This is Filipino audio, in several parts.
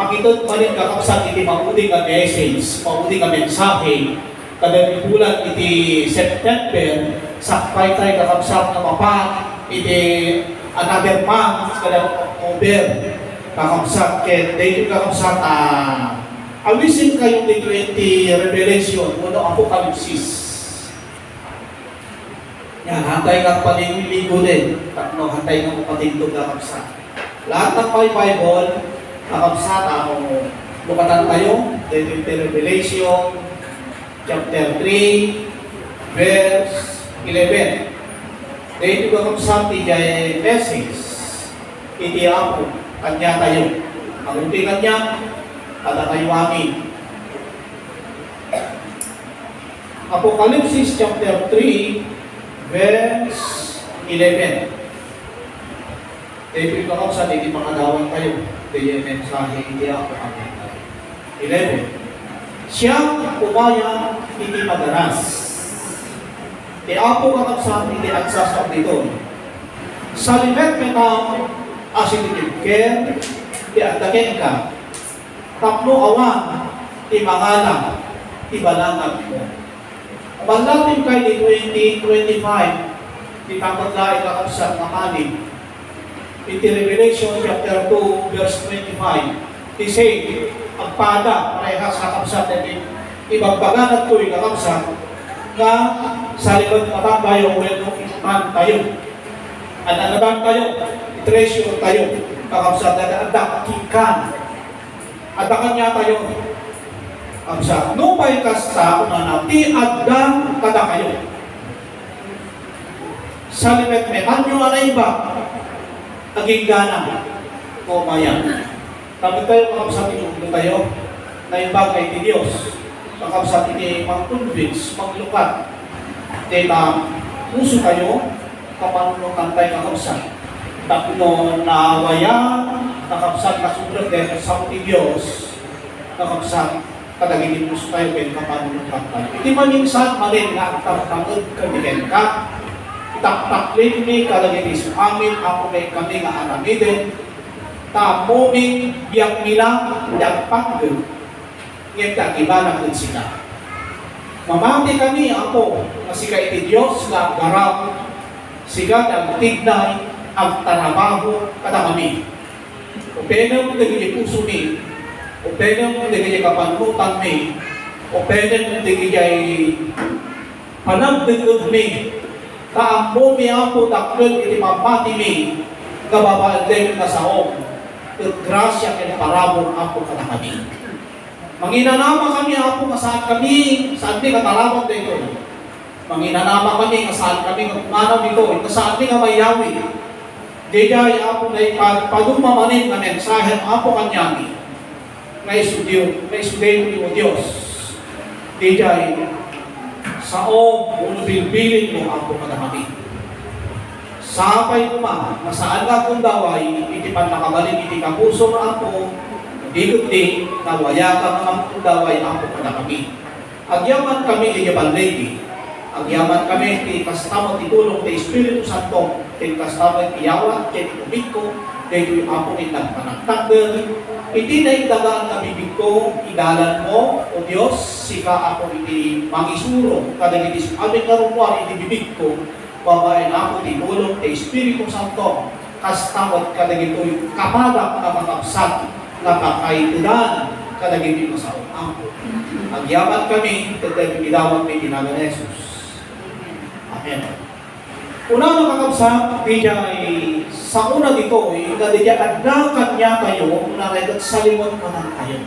makitod pa rin kakapsat iti maudi nga message, maudi nga mensahe, kada bulan iti September, sakpay tayo kakapsat nga mapa, iti another month, kada October, kakapsat, kaya dito kakapsat, awisin kayo di 20 Revelation, ano Apocalypse. Yan, hantay kang paliligo din, tatlo, hantay kang patindog kakapsat. Lahat ng Bible, kakapsat, lukatan tayo, dito Revelation, chapter 3, verse 11. Dito kakapsat, iti message, iti Apo, kanya tayo. Ang unti kanya, kada tayo amin. Apocalypse chapter 3, verse 11. Dito kakapsat, iti makadawan tayo. Iti mensahe, iti Apo, amin tayo. 11. Siyang umaya iti madaras. Ti Apo kakapsat iti agsasap dito. Sa limet metang asin itigker, ti agdaken ka. Tapno awan, ti mangalang, ti balangan mo. Bandating kay di 2025, ti takotlaing kakapsat na kanin. Iti Revelation chapter 2, verse 25. Ti say, agpada, parehas kakapsat, ibagbagan at tuwing kakapsat, nga sa likod matambayo, bueno, iman tayo. Ananagan tayo, treasure tayo, kakapsat, adakikan. Adakan niya tayo, kakapsat. Nupay kasta, unana, ti adang kada kayo. Sa limit may anyo na iba, naging gana, o mayan. Tapos tayo, kakapsat, inuulo tayo, na yung bagay ni Diyos. Kakapsat, ini mag-convince, maglukat. Kaya puso kayo, kapanulukan tayo kakapsat. Tapos naawaya, kakapsat, kasubrat tayo sa mga Diyos. Kakapsat, kadagin puso tayo, kaya kapanulukan tayo. Iti maninsan, malin nga, taptangod kabigen ka. Itaktaklin mi, kadagin iso amin, ako may kami nga aramidin. Tamuming biyak nila, biyak panggil, ngayon kagibanak din sila. Mamati kami ako, masika iti Diyos nga garaw, siga ang tignay, ang tarabaho, kada kami. O penang nagiging puso mi, o penang nagiging kapanlutan mi, o penang nagiging panagdagod mi, kaambo mi ako taklod iti mamati mi, kababaan din na saong, at grasya kaya parabong ako kada kami. Manginanama kami ako saan kami, saan di katalabang dito. Manginanama kami saan kami kumanaw dito, saan di nga mayawi. Dijay ako na ipagpadumamanin na mensahe ako kanyagi. Na isudiyo mo Diyos. Dijay sao unubilbilin mo ako kada kami. Sapay mo na saan nga kung daway, iti panakabalik iti kapuso na ako, di nawaya ka mga kung daway ako kada kami. Agyaman kami iti bandegi, agyaman kami iti kastamot itulong iti Espiritu Santo, iti kastamot iyawan, iti kumiko, iti ako itagpanagtagder, iti na itagaan na bibig ko, idalan mo, o Diyos, sika ako iti mangisuro, kada iti aming narumuan iti bibig ko, babae na ako tinulong kay Espiritu Santo kastamot kadagito'y kapadak na makapsat na kakaitunan kadagito'y masaong ako. Agyaman kami kadagito'y gidawat may tinagan Jesus. Amen. Una makakapsat, dijay sa una dito, kadagito'y adnakan niya kayo, unaray at sa limon ka na kayo.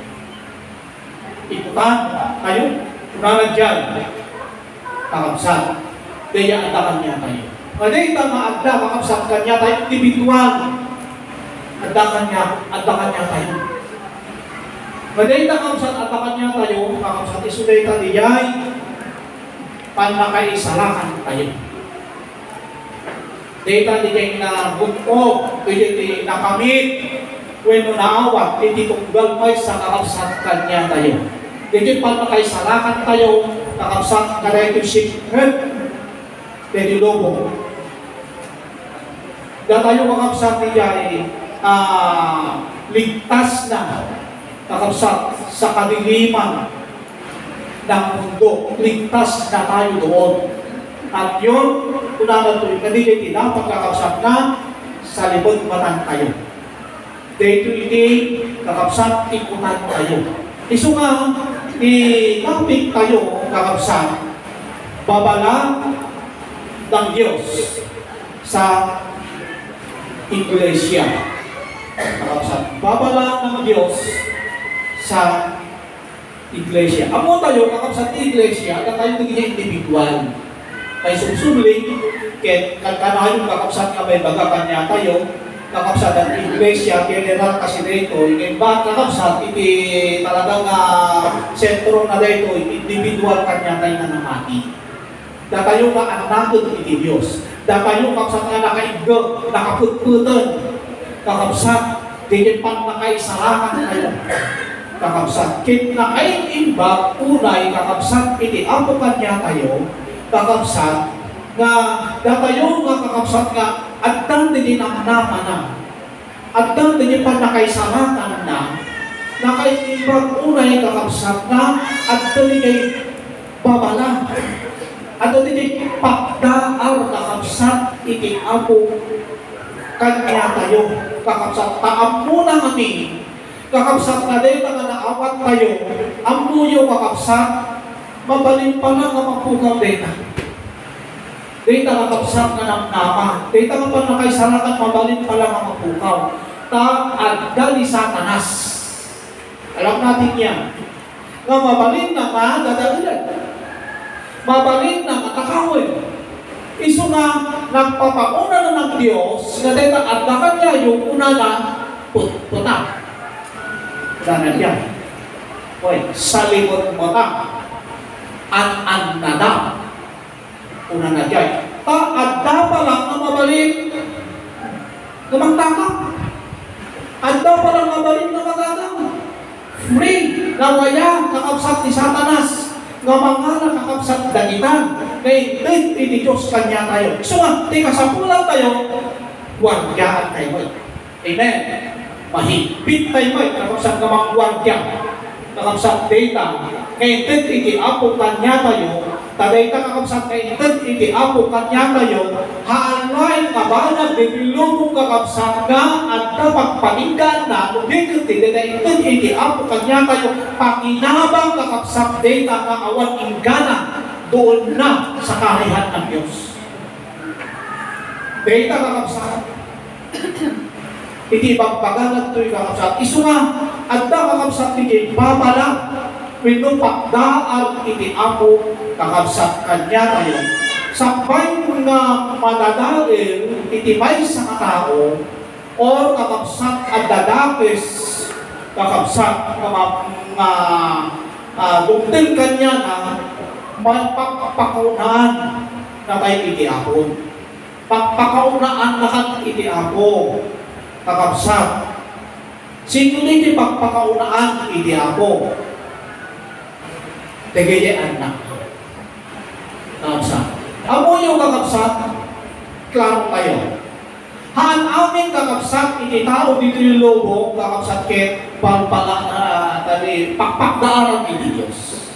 Ikutan kayo, unaray dyan, kakapsat. Kaya adakan niya tayo. Kaya ito maagda, makapsat kanya tayo, individual. Adakan niya tayo. Kaya ito makapsat, adakan niya tayo, makapsat isuday tayo, dijay, panakaisalakan tayo. Data dijay na bukok, dijay na kamit, when naawat, hindi tunggal pa sa kakapsat kanya tayo. Dijay panakaisalakan tayo, kakapsat kaya ito secret, Teddy Lobo. Dahil tayo makapsat niya ligtas na kakabsat, sa kadiliman ng mundo. Ligtas na tayo doon. At yun, kunaman ito, hindi kayo dapat kakabsat na sa libod matan kayo. Day to day, kakabsat, ikutan kayo. Iso nga, i-topic kayo, kakabsat, babala ng Diyos sa Iglesia. Kakabsat, babala ng Diyos sa Iglesia. Amo tayo, kakabsat Iglesia, na tayo naging individual. Kaya susubling, kaya kakanayon kakabsat nga may baga kanya tayo, kakabsat ang Iglesia, general kasi dito, yung ba kakabsat, iti talagang sentro na dito, individual kanya tayo na namati. Datayo nga ang nakod iti Diyos. Datayo kakabsat nga nakaigog, nakaputputan, kakabsat, di pang nakaisarangan kayo. Kakabsat, kit nakaimba, unay, kakabsat, iti apo kanya tayo, kakabsat, nga datayo nga kakabsat nga, at dang din ang naman na, at dang din pa nakaisarangan na, nakaimbag unay kakabsat na, at dali kay babala, at dali kay pagdaar kakabsat, iti apo kanya tayo, kakabsat, taam muna kami, kakabsat na din nga naawat tayo, amuyo kakabsat, mabalin pa lang ang magpukaw data. Data kakabsat na ng nama. Data nga pa nakaisarakan, mabalin pa lang ang magpukaw. Taadda ni Satanas. Alam natin yan. Nga mabalin na nga, dadalilan. Mabalin na nga, kakawin. Iso nga, nagpapauna na ng Diyos, nga data addakan niya yung una na putak. Danan yan. Oy, salimot mo na. An nada. Una na dyan. Adda pa lang na mabalik na magtakap. Adda pa lang mabalik na magagam. Free, nawaya, kakabsat ni Satanas. Nga mga nakakabsat dagitan. Kay din Diyos kanya tayo. So nga, tika sa pulang tayo, guardiaan tayo. Amen. Mahigpit tayo. Kakabsat na mga guardian. Kakabsat data. Kay din iti apo kanya tayo, taday ka kakabsat kay din iti apo kanya tayo, haanay kabanag bibilong kakabsat nga at pagpaningan na nubigit taday din iti apo kanya tayo, pakinabang kakabsat data nga awan ingana doon na sa karihan ng Diyos. Data kakabsat, iti pagpaganag to'y kakabsat, iso nga, at kakabsat iti babala, pinupakdaan iti apo kakabsat kanya tayo. Sabay nga madadalin iti may sa katao or kakabsat at dadapis kakabsat nga dugtin kanya na magpapakaunaan na tayo iti apo. Pagpakaunaan lahat iti apo kakabsat. Sino iti pagpakaunaan iti apo? Tegaya anak. Kakabsat. Amo yung kakabsat, klaro kayo. Haan amin kakabsat, iti tao dito yung lobo, kakabsat kit, pakpakdaaran iti Diyos.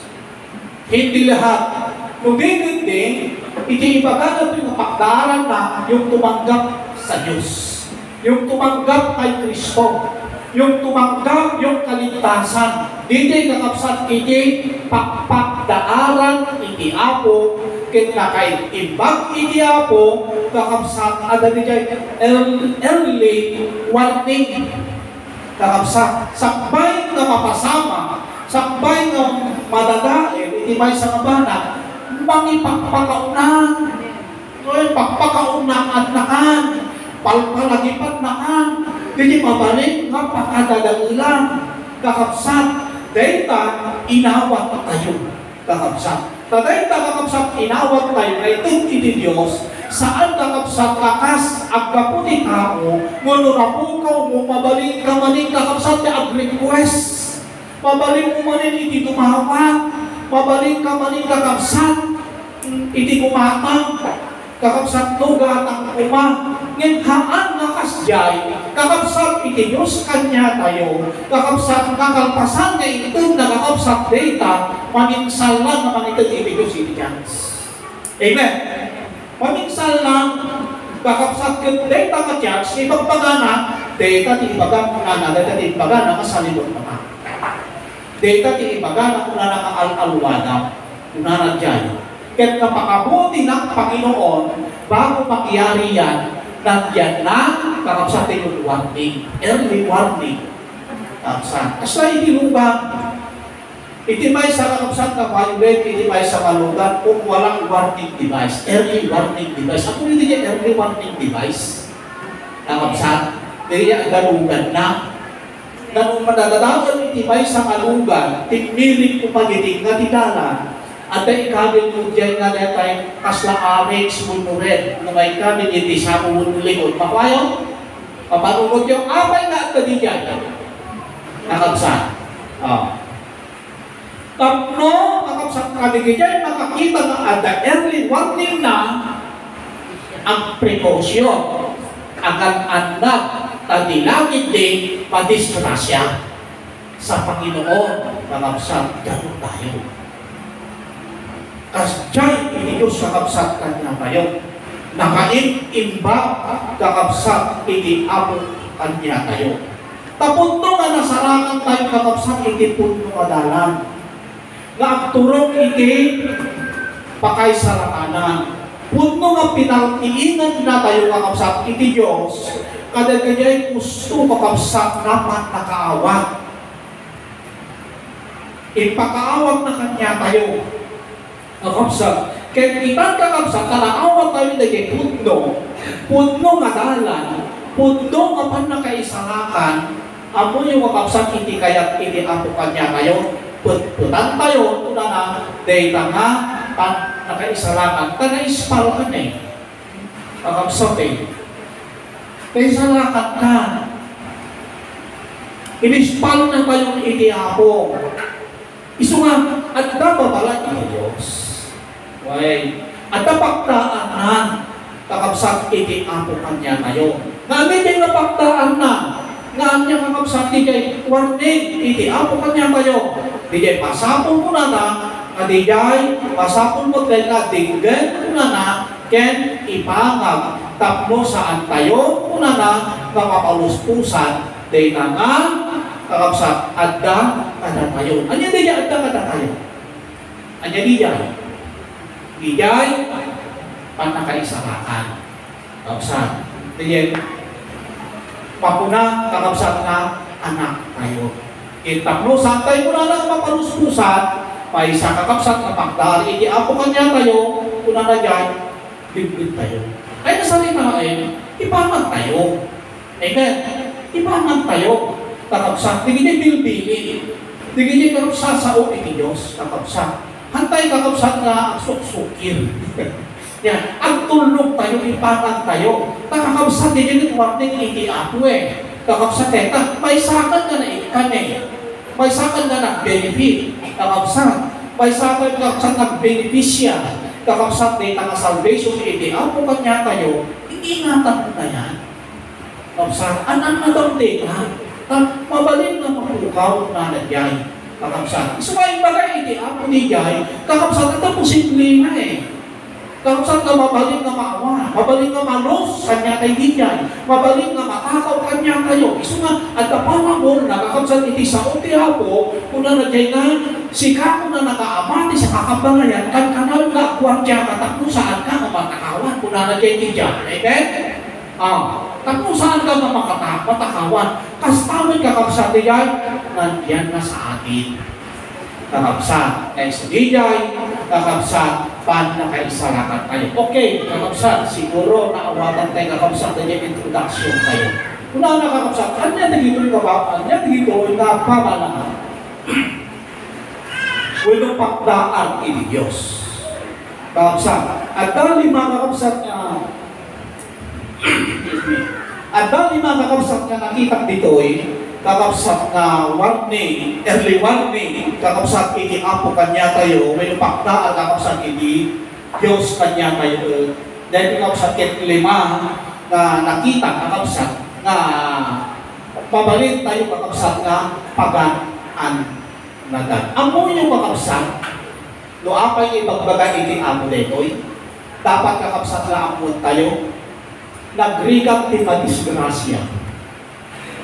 Hindi lahat. Kung din, iti ibaganap yung pakdaaran na yung tumanggap sa Diyos. Yung tumanggap kay Kristo. Yung tumanggap yung kaligtasan. Dito kakabsat iti pakpakdaaran iti apo kita kay imbag iti apo kakabsat ada di early warning kakabsat sakbay na mapasama sakbay na madadain iti may sa kabana mangipagpakaunan pagpakaunan at nakan palpalagipat nakan hindi mabalik nga pakadadagulan kakabsat data inawat tayo kakabsat. Data kakabsat inawat tayo na itong iti Diyos saan kakabsat kakas agkaputi tao ngunurapukaw mo mabalik ka maning kakabsat na ag-request mabalik mo maning iti tumawat mabalik ka maning kakabsat iti kumatang kakabsat no gatang uma ngin haan nga kasjay kakabsat iti Diyos kanya tayo, kakabsat kakalpasan nga ito na kakabsat data, paminsal lang naman ito iti Diyos iti chance. Amen. Paminsal lang, kakabsat ito data ka chance, ipagpagana, data ti ipagana, data ti ipagana, kasalibot naman. Data ti ipagana, kung na nakaalwada, kung na dyan. Kaya napakabuti ng Panginoon, bago mangyari yan, nandiyan na kakabsatin yung warning, early warning. Kakabsat. Asa itilubang, itimay sa kakabsat na violate, itimay sa kalugan kung walang warning device, early warning device. Ako hindi niya early warning device. Kakabsat, hindi niya galugan na. Ganun madadadawan itimay sa kalugan, tinmiling ko pagiting na tidalan, at ay ikabil mo dyan nga netay kasla arex munuret nung ay ikabil hindi sa munulikod. Makwayo? Papanunod yung abay na at tadi dyan. Nakabsat. Tapno, nakabsat kami dyan, makakita na at the early warning na ang precaution. Agad anak, tadi langit din, padisgrasya sa Panginoon. Nakabsat, ganun tayo. Kasjay, ini Diyos kakabsat kanya tayo. Nakain-imba kakabsat, ini amo kanya tayo. Tapunto nga nasarangan tayo kakabsat, ini punto adalan. Nga ang turong ini, pakay sa rakanan. Punto nga pinaltiingan na tayo kakabsat, ini Diyos. Kada kanya'y gusto kakabsat naman nakaawag. Ipakaawag na kanya tayo. Kakabsat. Kaya kita kakabsat, kalaawag tayo na kay Puno nga dalan, puno nga pan nakaisalakan, amo yung kakabsat, hindi kaya't hindi ako kanya tayo. Putan tayo, tuna na, dahil nga, pan nakaisalakan, tanaispal ka na eh. Kakabsat eh. Kaisalakan ka. Inispal na tayong hindi ako. Isu nga, at nababala ni Diyos. Why? At napagdaan na, kakabsat iti ako kanya tayo. Namin din napagdaan na, nga niya kakabsat iti warning, iti ako kanya tayo. Di pasapon mo na na, di pasapon mo dahil na, dinggan mo na na, ken ipangag, tapno saan tayo, una na, nakapaluspusan, dahil na nga, kakabsat, adda, kada tayo. Anya di adda, kada tayo. Anya di Dijay, panakaisarakan. Kakabsat. Diyan, papuna, kakabsat na anak tayo. Itapno, saan tayo muna lang mapaluspusan, may isa kakabsat na pagdari, hindi ako kanya tayo, una na dyan, bibig tayo. Ay nasalita eh, ipamag tayo. Amen? Ipamag tayo. Kakabsat, hindi niya bilbilin. Hindi niya kakabsat sa iti Diyos, kakabsat. Hantay kakabsat na suksukir. Yan, ang tulog tayo, ipatang tayo. Kakabsat, hindi nyo warning iti ako eh. Kakabsat eh, may sakan ka na ikan eh. May sakan ka nag-benefit. Kakabsat, may sakan kakabsat nag-beneficia. Kakabsat na itang salvation iti ako kanya tayo. Ingatan mo na yan. Kakabsat, anan na daw dita. Mabalin na mapukaw na nagyay. Kakabsat. Sumayin bagay iti ako ni Jai, kakabsat ito posible na eh. Kakabsat na mabalin na maawa, mabalin na malos kanya kay Jai, mabalin na matakaw kanya kayo. Isu nga, at kapamabor na kakabsat iti sa uti ako, kuna na Jai na, sika ko na nakaamati sa kakabalayan, kan kanal na kuwantya katakbo saan ka matakawan, kuna na Jai ni Jai. Amen? Tapos saan ka matakawan? Kastawin kakabsat ni Jai, nandiyan na sa atin. Kakabsat, next dijay, kakabsat, pan na kaisarakan tayo. Okay, kakabsat, siguro naawatan tayo kakabsat na yung introduction tayo. Una na kakabsat, anya na dito yung kabapaan, anya na dito yung napamalaan. Walang pakdaan ini Diyos. Kakabsat, at dahil mga kakabsat niya, at dahil mga kakabsat niya nakita dito kakabsat na warning, early warning, kakabsat ini apo kanya tayo, may pakdaan kakabsat ini Diyos kanya tayo. Dahil kakabsat kit lima na nakita kakabsat, nga pabalin tayo kakabsat nga pagaan nadan. Amo yung kakabsat, no apay ibagbaga iti amo detoy, dapat kakabsat na amon tayo, nagrigat ti madisgrasya,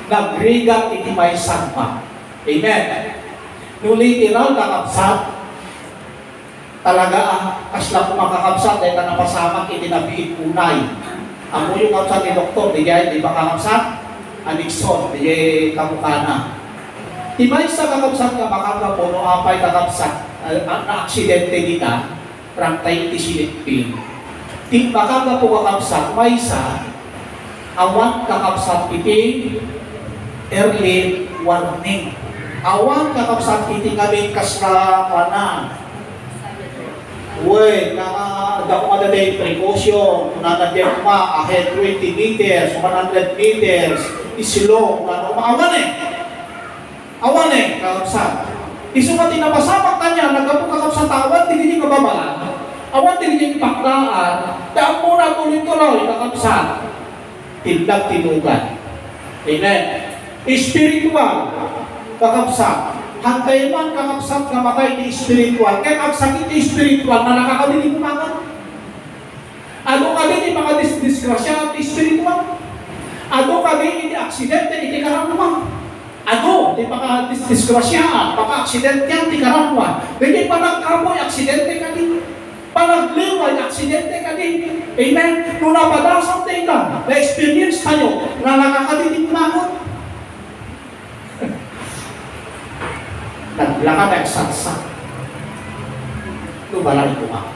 nagrigat iti may sagpa. Amen. No literal kakabsat, talaga kasla po makakabsat dahil na napasamak iti nabiit unay. Amo yung kakabsat ni doktor, di ba kakabsat? Anikson, di kamukana. Timay sa kakabsat ka makaka po, no apay kakabsat, na aksidente kita, rangtay ti silipin. Ting makaka po kakabsat, may sa awan kakabsat iti early warning. Awan kakabsat iti ngabing kasla na. Uy, dako ka na day precaution, nanadyan ma, ahead 20 meters, 100 meters, isilong, maawan awan kakabsat. Isu ka tinapasamak na niya, nagkapukakap sa tawan, hindi kababalan. Awan hindi paklaan, daan mo na tuloy-tuloy, kakabsat. Tindag tinugan. Amen. Spiritual, kakabsat. Hantay man kakabsat na matay ni spiritual, kaya kagsakit ni spiritual na nakakadinig umaga. Ano ka din yung mga disgrasya at spiritual? Ano ka din yung aksidente, hindi karamdaman? Ano? Di pa disgrasya, paka-aksidente yan, di karamdaman. Hindi pa nagkamoy, aksidente ka din. Panagliway, aksidente ka din. Amen? Nung napadasang tingnan, na-experience kayo na nakakadinig umaga. Naglaka na eksaksak. Lubalan ito nga.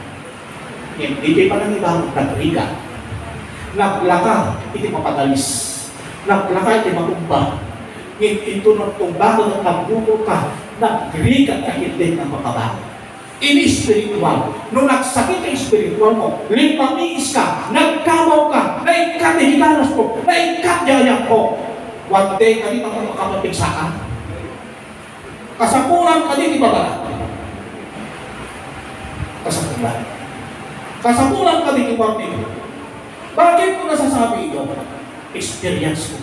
Hindi pa nang ibang nagriga. Naglaka, iti mapadalis. Naglaka, iti magumba. Ito nagtumba, nung nagbuko ka, nagriga ka hindi ng makabago. Ini spiritual. Nung nagsakit ang spiritual mo, limpamiis ka, nagkamaw ka, naikat na higanas mo, naikat yayak mo. One day, ka di makapagpigsaan. Kasapulan ka din, di ba ba? Kasapulan. Kasapulan ka din, di ba? Bakit ko nasasabi ito? Experience ko.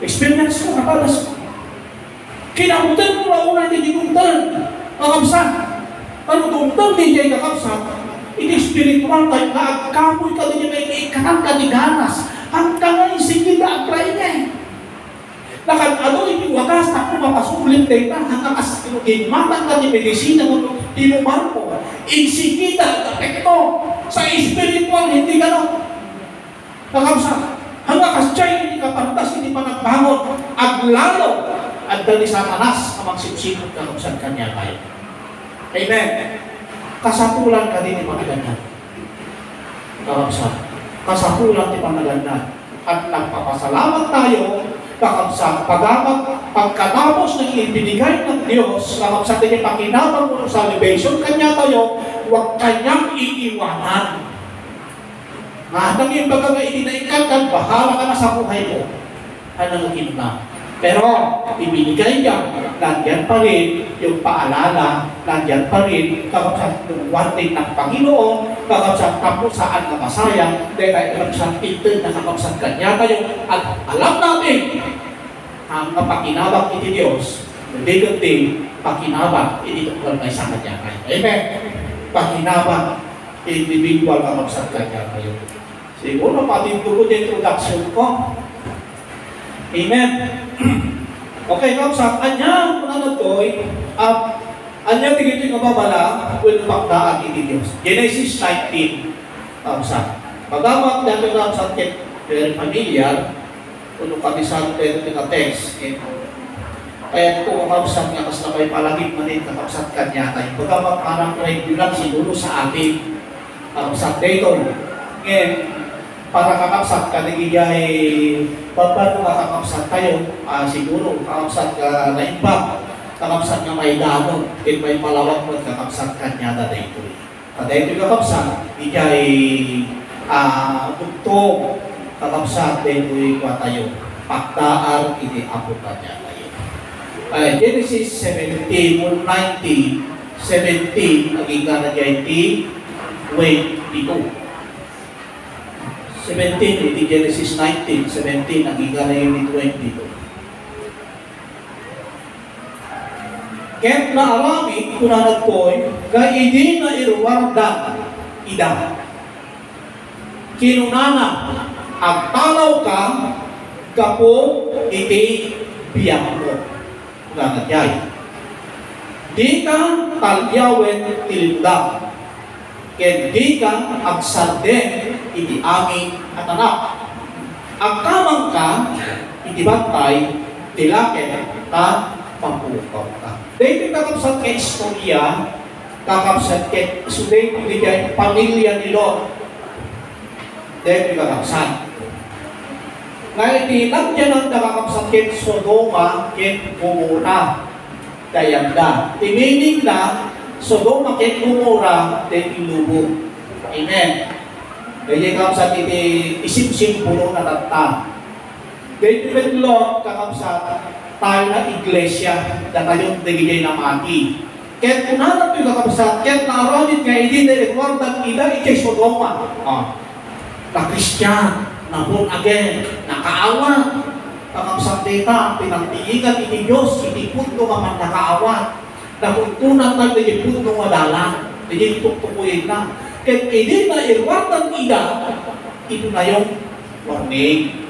Experience ko, nakalas ko. Kinabutan mo na una, hindi kumtan. Kakabsat. Ano kumtan, hindi kakabsat. Ini spiritual tayo, kaagkamoy ka din yung may ikanang kaniganas. Hanggang ngayon, sige na, apply niya eh. Nakag-ano yung wagas na kung makasulit tayo na hanggang matang ka ni medisina mo tinumar po. Insikita at epekto sa spiritual, hindi gano'n. Nakabsa, hanggang kasyay hindi ka pantas, hindi pa nagbangon. Aglalo at dali Satanas ang magsipsipot kakabsan kanya tayo. Amen. Kasapulan ka din ipagiganda. Kakabsa, kasapulan ipagiganda. At nagpapasalamat tayo kakabsat, pagkatapos ng ibinigay ng Diyos, kakabsat din pakinabang mo sa salvation kanya tayo, huwag kanyang iiwanan. Nang yung baga nga itinaikan ka, bahala ka na sa buhay mo. Anong na. Pero, ibinigay ka, nandiyan pa rin yung paalala, nandiyan pa rin, kakabsat ng warning ng Panginoon, kakabsat tapos saan na masayang, dahil ay kakabsat ito na kakabsat kanya tayo, at alam natin, ang pakinabang iti Diyos, hindi kundi pakinabang iti tukol na isang kanya kayo. Amen? Pakinabang individual kakabsat kanya kayo. Siguro, pati ko yung introduction ko. Amen? Okay, kakabsat, anya, mga natoy, anya tigito yung mababala, kung pakdaan iti Diyos. Genesis 19, kakabsat. Pagdamat natin kakabsat very familiar, kung kabisado tayo ng text. Kaya kung kakabsat nga, kas na may palagit manin kakabsat kanya tayo. Pagdamat parang regular siguro sa atin, kakabsat dito. Ngayon, para kakabsat ka, nagigay, paano kakabsat tayo, siguro, kakabsat ka na iba, kakabsat nga may danon, at may malawak mo, kakabsat ka niya na dito. Kada ito kakabsat, igay, tugtog, kakabsat, dito yung tayo, paktaar, ini apo ka niya tayo. Genesis 17, 90, 17, naging ka na dyan, 22. 17, 17, iti Genesis 19, 17, nagiga na yun ni 22. Ket na arami, kunanag ko'y, ka idi na irwardan, ida. Kinunana, agtalaw ka, kapo iti biyak mo. Kunanag yay. Di ka talyawen tilinda. Ket di ka agsarden iti aming at anak. Agkamang ka, iti bantay, tilaken, na papukaw ka. Dahil kakapsat kay istorya, kakapsat kay suday kung di kay pamilya ni Lot. Dahil kakapsat. Ngayon, tinagyan ang nakakapsat kay Sodoma, kay Gomora, kayanda. Timinig na, Sodoma kay Gomora, dahil ilubog. Amen. Dahil kakapsat iti isip-sim puno na tata. Dahil kay Lot, kakapsat, tayo na iglesia na tayong nagigay na mati. Kaya kung hanap yung kakabasat, kaya naaramid ka, hindi na ikwartan ida, ikay Sodoma. Na Christian, na born again, nakaawa. Kakabasat dita, pinagtiigan ini Diyos, hindi punto ka man nakaawa. Nakuntunan tayo, hindi punto madalang. Hindi tutukuyin na. Kaya hindi na ikwartan ida, ito na yung warning.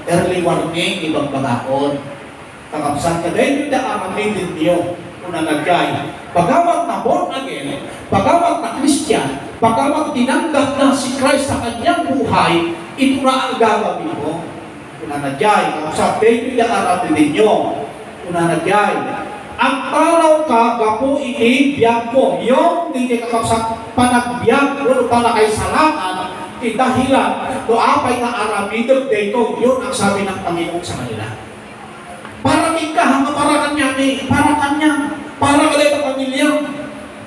Early warning, ibang bagakon. Kakapsat ka dahil hindi aramin din niyo kung nanagay. Pagawag na born again, pagawag na Christian, pagawag tinanggap na si Christ sa kanyang buhay, ito na ang gagawin mo. Kung nanagay, kakapsat dahil hindi aramin din niyo kung nanagay. Ang taraw ka, gapo iibiyag mo. Yung hindi kakapsat panagbiyak, kung pala kay salaman, dahilan, do apay na aramidog dito, yun ang sabi ng Panginoon sa kanila. Para ka, hanga para kanya ni, para kanya, para ka dahil pamilya.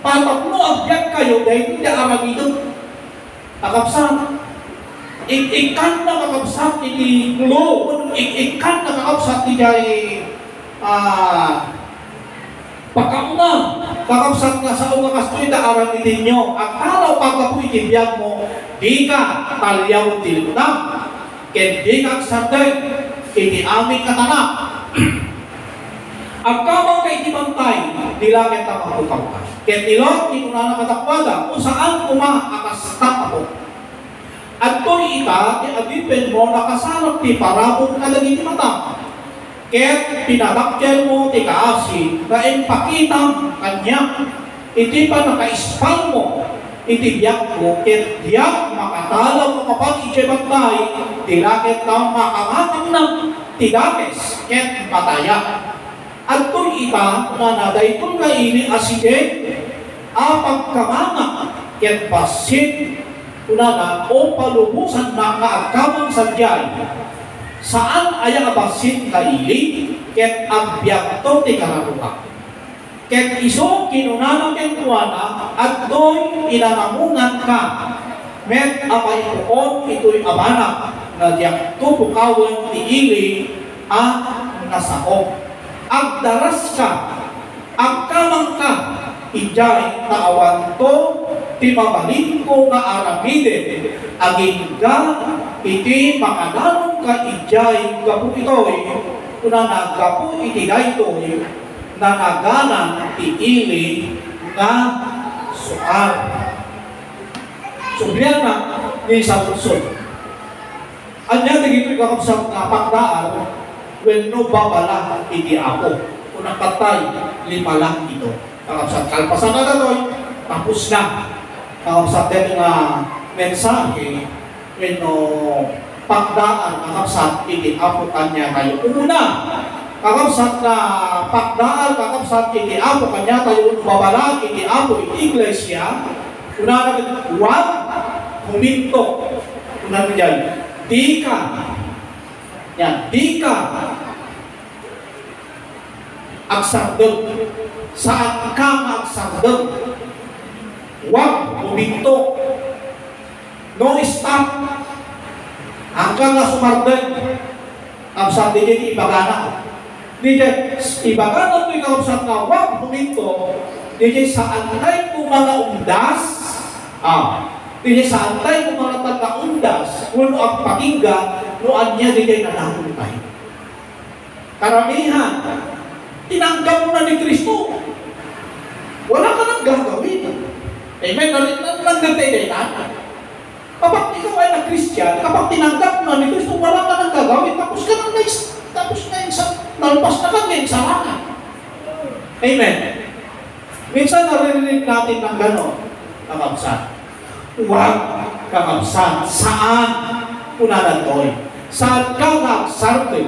Para mo agyak kayo dahil hindi aramidog. Kakapsat. Ikan na kakapsat iti gulo. Ikan na kakapsat iti pagkauna. Kakapsat nga sa unga kasto iti aramidin nyo. Ang araw pagka po itibiyag mo, di ka talyaw tilunang. Ken di ka agsarden, iti aming katanak. Ang kamang kay ibantay, dilangit ang makukaw ka. Kaya nilot, inuna na katakwada, kung saan umaakastak ako. At to'y ita, iagipin mo, nakasanap ti parabong kalagin ti mata. Kaya pinadakkel mo ti kaasi, na impakitang kanya, iti pa nakaispal mo, iti biyak mo, kaya diyak makatalaw mo kapag ijibantay, dilangit ang makamatang ng tidakes, kaya mataya. At to'y ita, nanaday kung kaini asige, apag kamanga, ket basit, kunana, o palumusan na kaagkamang sadyay, saan ay basit kaili, ket agbyag to ti kararuha. Ket iso kinunana ket kuana, at do'y inanamungan ka, met apay poon ito'y abana, na diyak to pukawan ti ili, nasaok. Agdaras ka, agkamang ka, ijay taawan to, timabalin ko nga aramide, aging ka, iti makalanong ka ijay, gapu ito'y, kuna nagapu iti daytoy, na naganan ti ili nga suar. Sublihan na, ni sa puso. Anya naging kakapsang pagdaan, when no babala iti ako. Kung nakatay, lima lang ito. Kakapsat kalpasan na gano'n, tapos na. Kakapsat din nga mensahe, when no pagdaan, kakapsat iti ako kanya kayo. Una, kakapsat na pagdaan, kakapsat iti ako kanya kayo, babala iti ako iti iglesia. Una na, huwag huminto. Una na dyan, di ka. Yan, di ka agsardog. Saan ka agsardog? Huwag huminto. No stop. Hanggang nga sumardog. Ang sabi niya, ibagana. Hindi, ibagana ito yung kausap na huwag huminto. Hindi, saan kayo kung mga undas, Dili sa antay kung mga tagkaundas, kung ang pakinggan, noan niya di nanahon tayo. Karamihan, tinanggap mo na ni Kristo. Wala ka nang gagawin. Amen? Nagdatay na. Kapag ikaw ay na-Christian, kapag tinanggap mo na ni Kristo, wala ka nang gagawin. Tapos ka nang nalpas na ka ngayon sa lahat. Amen? Minsan naririnig natin ng gano'n, kakabsat. Huwag kakabsat. Saan? Unanan to'y. Saan ka nagsarte?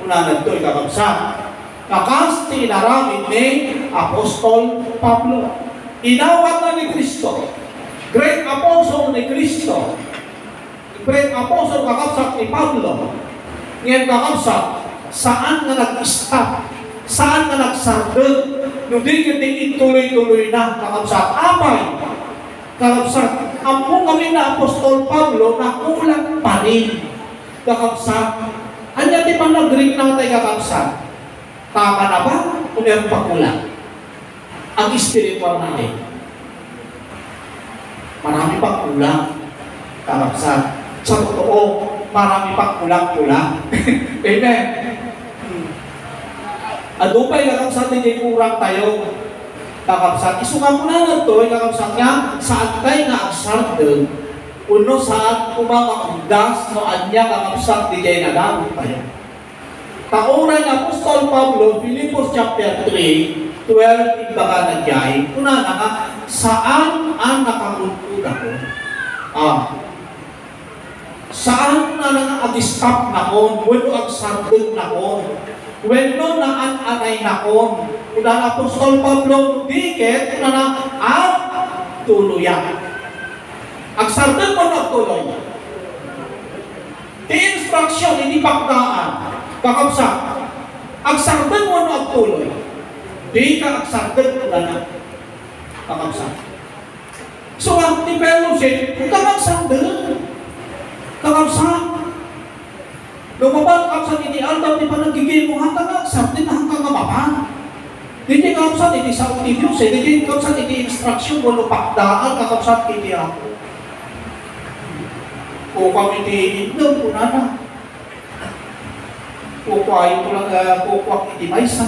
Unanan to'y kakabsat. Kakas tinaramid ni Apostol Pablo. Inawat na ni Kristo. Great Apostle ni Kristo. Great Apostle kakabsat ni Pablo. Ngayon kakabsat, saan na nag-stop? Saan na nagsardel? Nung di kiting ituloy-tuloy na kakabsat. Amay. Kakabsat, among kami na Apostol Pablo na kulang pa rin. Kakabsat, anya di pa nag-ring natin kakabsat. Tama na ba? Kung meron pa kulang. Ang spiritual natin. Marami pang kulang. Kakabsat. Sa totoo, marami pang kulang-kulang. Amen. Adupay kakabsat, hindi kurang tayo. Kakabsat, isuka mo na lang ito, kakabsat nga, saan tayo na-absardel, uno saan kumakaundas, no anya kakabsat, di kayo nagamit tayo. Tauran ng Apostol Pablo, Philippians chapter 3, 12, imbaga na diyay, una na nga, saan ang nakakuntod ako? Saan na nga ag-stop na kon, wano ag-sardel na kon, when no na an-anay na kon, una na Apostol Pablo, dikit, una na ang tuluyan. Ag-sardel mo na tuloy. The instruction, hindi pagdaan. Kakabsat, ag-sardel mo na tuloy. Di ka ag-sardel, una na. Kakabsat. So, ang ni fellowship, ka mag-sardel. Kakabsat. Lumabang kakabsat, hindi aldaw, di pa nagigil mo, hanggang kakabsat, di na hanggang mapapan. Hindi kakabsat, hindi sa utibiyos, hindi kakabsat, hindi instruction, wala pakdaan, kakabsat, hindi ako. O kami tihinidom, una na. Kukuhain ko lang, kukuha hindi maysa.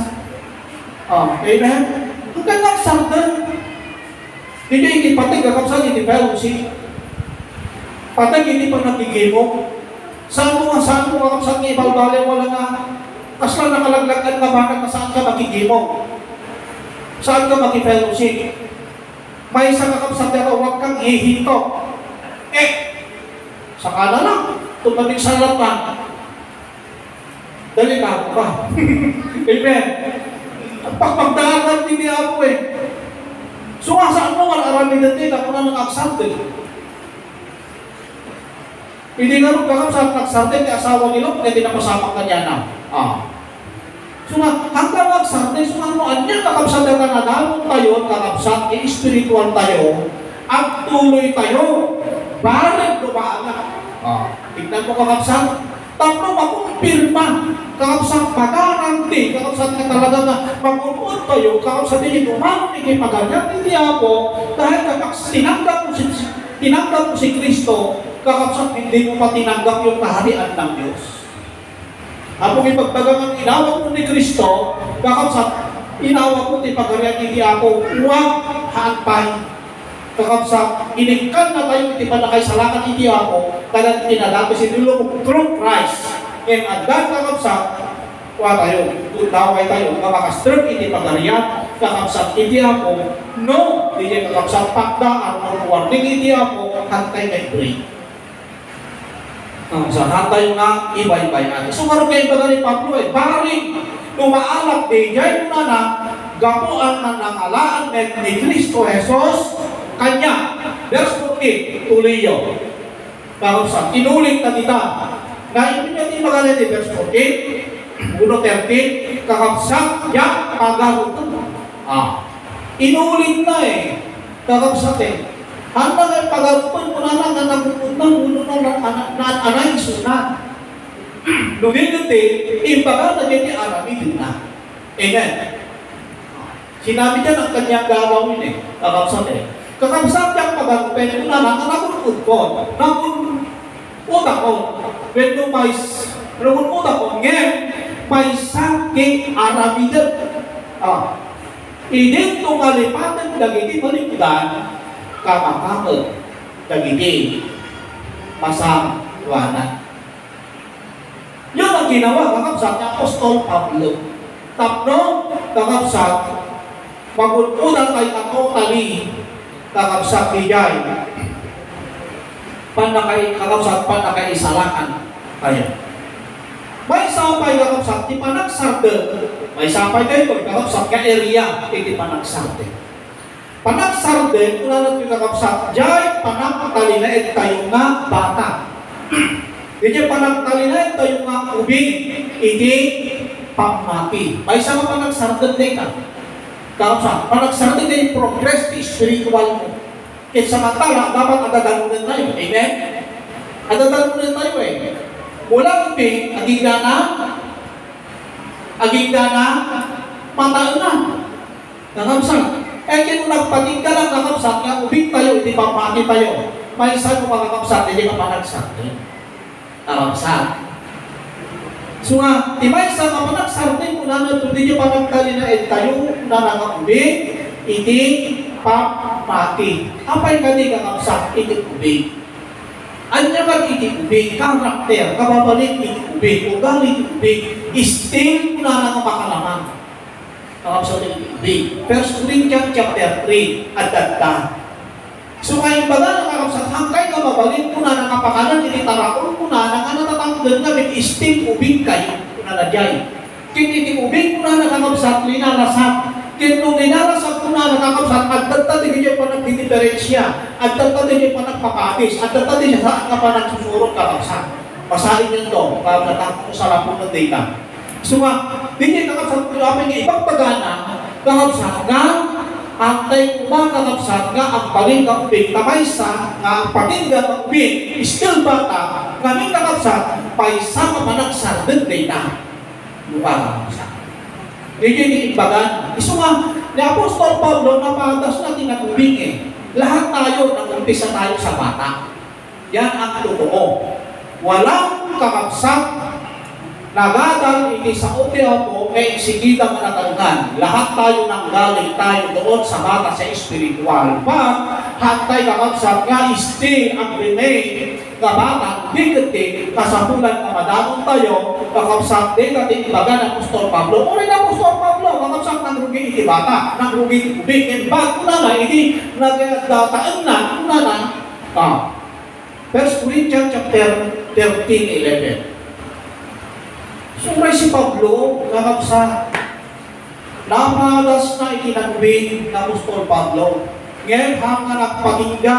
Amen? Hanggang kakabsat, hindi patay, kakabsat, hindi fellowship. Patay, hindi pa nagigil mo. Saan mo kakabsat ng ibalbali, wala nga, kasla nakalaglagan na bakit na saan ka magigimo? Saan ka mag-fellowship? May isang kakabsat na huwag kang hihinto. Saka na lang, tumabing sa lapan. Delikado ka. Amen. Pagpagdaan hindi ako So nga saan mo, mararami natin, ako na nang-aksante. Hindi nga rin kakabsat, nagsarte, kaya asawa nila, kaya tinapasapak ka niya na. So nga, hanggang magsarte, so nga mo, anya kakabsat na nadalong tayo, kakabsat, spiritual tayo, at tuloy tayo, balag lumaangat. Tignan mo kakabsat, tapos makumpirma, kakabsat pag-aranti, kakabsat ka talaga na mag-umpun tayo, kakabsat hindi umano, hindi pag-aranti, hindi ako, dahil tinanggap mo si Kristo, kakabsat hindi mo pa tinanggap yung kaharian ng Diyos. Apong ipagtagangan, inawag mo ni Kristo, kakabsat, inawag mo ti pagarian hindi ako, huwag haanpay. Kakabsat, iningkan na tayo, di pa na kayo salakan hindi ako, kaya tinadato si Dilo through Christ. Ngayon, agad kakabsat, huwag tayo, daway tayo, kamakastrip, hindi pagarian, kakabsat, hindi ako, no, hindi kakabsat, pagdaan, o warning, hindi ako, hantay kay break. Sa hantay nga, iba-ibay natin. So, karoon kayo ba ni Pablo baring tumaalak din, yay mo na gapuan na nangalaan ni Kristo Jesus, kanya, verse 14, tuliyo. Kakabsat, inulit na kita. Na hindi niya din magalit ni verse 14, 1:13, kakabsat, yak, pagarutan. Inulit na kakabsat handa kayo pagarupan mo na lang na nagpupunang ulo na anay sunat. Lumigit imbaga na dito aramid na. Amen. Sinabi niya ng kanyang gagawin kakabsat Kakabsat yang pagagupin na nakakutod ko. Nakun utak ko. When no may nakun utak ko. Ngayon, may saking aramidan. Idin kung alipatan dagiti malikudan, kamakakot dagiti masangwanan. Yun ang ginawa kakabsat ni Apostol Pablo. Tapno kakabsat, magununang kay ako tali kakabsat ni Jai. Panakay isalakan tayo. May sampay kakabsat ni panagsarde. May sampay kayo kakabsat ka area iti panagsarde. Panagsarde, kung natin kakabsat, Jai panagtali na tayo nga bata. Hindi panagtali na tayo nga ubing iti pamati. May sama panagsarde din ka. Kakabsat, panagsarde din progress ti spiritual mo. Kaya samantala, dapat adadalunan tayo. Amen? Adadalunan tayo Mula ubing, aging na, mataan na. Kakabsat. Kaya kung nagpating ka lang kakabsat, nga ubing tayo, hindi pamati tayo. May isa mo kakabsat, hindi ka panagsarde. Kakabsat. So nga, di ba isa ka panagsarde, kung na hindi nyo panagtali na tayo, na nangabing, iti pamati. Apay ka di kakabsat, iti ubing. Anya ka iti ubing, karakter, kababalik iti ubing, ugali iti ubing, still kung na nangapakalaman. Kakabsat iti ubing. 1 Corinthians chapter 3, adadda. So ngayon ba na kakabsat, hangkay ka mabalik kung na nangapakalan, iti tarakon kung na natatanggan nga, may still ubing kayo, kung na nadyay. Iti ubing kung na nakakabsat, linarasat. Kaya linarasat kung na nakakabsat, adadda din niya pa nagdidiferensya, adadda din niya pa nagpapabis, adadda din niya saan ka pa nagsusurot kakabsat. Pasahin niyo ito, para natapos ko sa lapong ng data. So nga, di niya kakabsat, kung niya ibang pagana, kakabsat nga, antay kakabsat nga, ang paling kaubing, tamaysa, nga ang paling kaubing, still bata, kaming kakabsat, paisa ka pa nagsardin data. Lupa kakabsat. Hindi ibagan. Iso nga, ni Apostol Pablo, napatas natin ang ubing Lahat tayo, nag-umpisa tayo sa bata. Yan ang totoo. Walang kakabsat, nagadal ini sa opera mo, sigida manatanggan. Lahat tayo nanggaling tayo doon sa bata sa espiritual. Hantay kakabsat nga, still ang remain nga bata, di kati, kasapulan na madamon tayo, kakabsat di kati ibaga ng Apostol Pablo. O rin Apostol Pablo, kakabsat ng rugi iti bata, ng rugi iti ubing, and ba't kuna na, hindi nagdataan na, kuna na, 1 Corinthians chapter 13:11. Sumray si Pablo, kakabsat, napalas na itinagubing ng Apostol Pablo. Ngayon, hanga nagpakingga,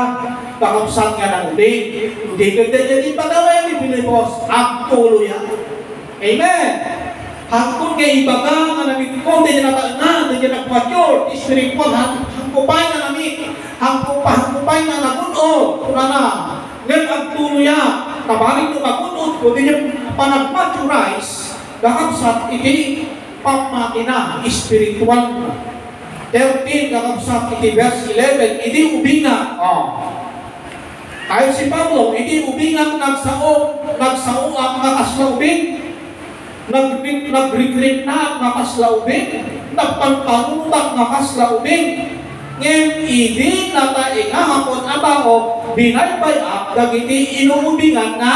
kakabsat nga ng ubing. Hindi ka din pa daw yan, Pilipos, ang tulo yan. Amen! Hangkong kay ibaga nga namin ko, hindi na nataan, hindi na nagpatyol, spiritual, hangkupay na namin, hangkupay na nagunod, kuna na. Ngayon, ang tulo yan, tabaling na nagunod, kung hindi niya panagmaturize, kakabsat, iti pamati na, spiritual na. 13, kakabsat, iti verse 11, iti ubinga. Kahit si Pablo, iti ubingang nagsao ang nakaslaubing, nag-recruit na ang nakaslaubing, nagpanpanutang nakaslaubing, ngayon, iti nataingahapon abao, binaybay-up, dagiti inuubingan na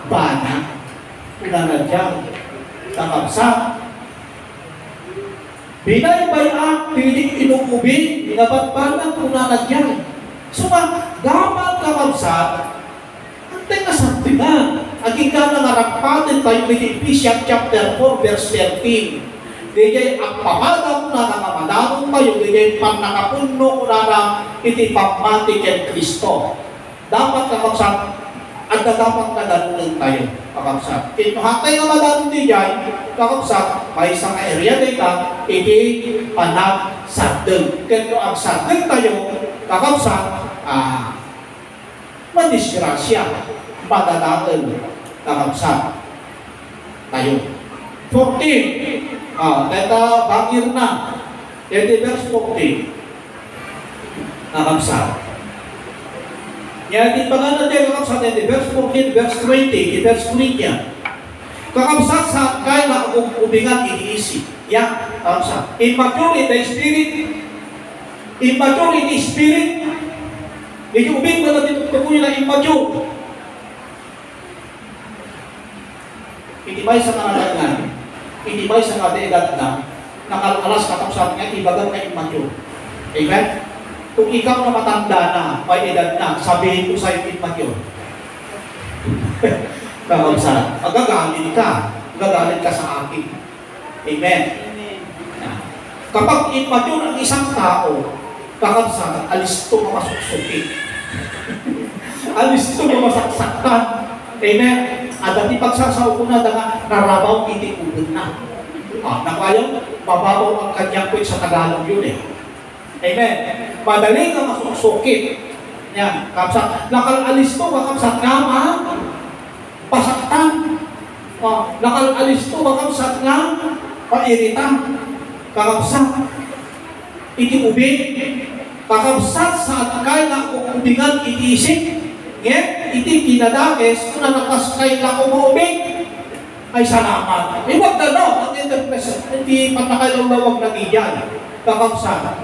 bana. Una na dyan, kakabsat. Binaybay-up, hindi inuubing, binabatbana, una na dyan. So, dapat kakabsat, antay na santinan. Aging ka na narapatin tayo with Ephesians chapter 4, verse 13. Diyay ang pamada ko na nakamadamong tayo, diyay panakapuno ko na iti pamati kay Kristo. Dapat kakabsat, at dapat nagalunan tayo, kakabsat. Ito hatay nga madamong diyay, kakabsat, may isang area dito, iti panagsardeng. Kaya ang sardeng tayo, kakabsat, madisgrasya, madadaan, kakabsat tayo. 14. Teta bagir na. Iti verse 14. Kakabsat. Yan din pa nga natin kakabsat natin, verse 14, verse 20, verse 20 yan. Kakabsat sa kaya na kung ubingan iniisip. Yan, kakabsat. Immature in the spirit. Immature in the spirit. Hindi ubing mo natin tukunin na immature. Itibay sa kanalagan, itibay sa kada-edad na, nakalalas kakabsat nga, ibagang na immature. Amen? Kung ikaw na matanda na, may edad na, sabihin ko sa'yo immature. Kakabsat, magagalit ka sa akin. Amen? Amen. Kapag immature ang isang tao, kakabsat, alis ito mamasuksukin. Alis ito mamasaksakan. Amen? At ang ipagsasaw ko na narabaw, hindi ubod na. Nakayaw, mababaw ang kanyang kwit sa Tagalog yun eh. Amen? Madaling ang masuksukit. Yan, kakabsat. Nakalalis to, kakabsat nga, pasaktan. Nakalalis to, kakabsat nga, pairitan. Kakabsat. Itiubig. Kakabsat sa atkay na kukumbingan itisik. Ngayon, iti kinadakes, kung nakaskay na kumuubig, ay salamat. Huwag na no, ang interpretation, hindi pagkakalawag na iyan. Kakabsat.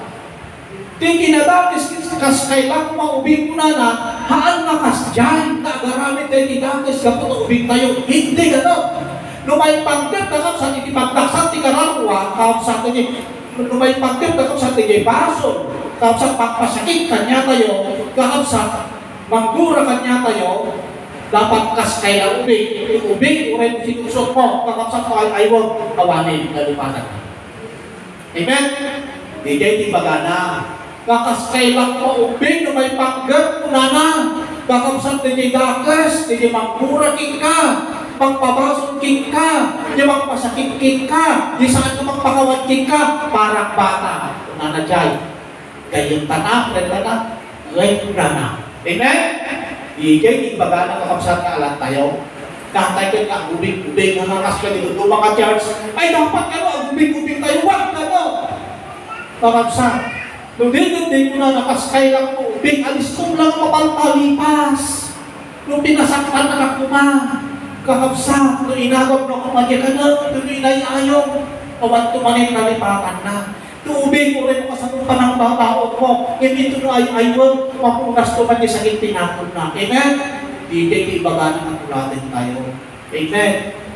Iti kinadakes, kaskay lang kumaubig mo na, haan nakas dyan, nagaramit tayo kinadakes, kapag ubig tayo. Hindi gano'n. Lumay pangkat, kakabsat, iti pagdaksan, ti karakwa, kakabsat, lumay pagkat, kakabsat, ti baso, kakabsat, pagpasakit, kanya tayo, kakabsat, manggura kanya tayo, dapat kaskay na ubig. Ubig, uray mo sinusok mo, kakabsat ko ay ayaw, awanin, nalipatan. Amen? Di jay di bagana. Kakaskay lang mo ubig, na may panggat mo na. Kakabsat di dakes, di manggura king ka, pagpabasok king ka, di magpasakit king ka, di saan ka magpakawat king ka, parang bata. Nanajay. Gayong tanak, gayong rana. Amen? Ijay, ibaga na kakabsat ka alat tayo. Katay ka nga, ubig-ubig, nangakas ka dito, mga church. Ay, dapat ka no, ubig-ubig tayo, wag ka no. Kakabsat, nung din mo na nakaskay lang mo, ubig, alis ko lang mapalpalipas. Nung pinasaktan na kuma, kakabsat, nung inagap na kumadya ka na, nung inayayaw, tumanin na lipatan na. Tubig mo rin mo kasalupan ng babaot mo. Hindi ito na ayaw, mapunas ko man yung sakit tinapon na. Amen? Hindi ibaga ng natulatin tayo. Amen?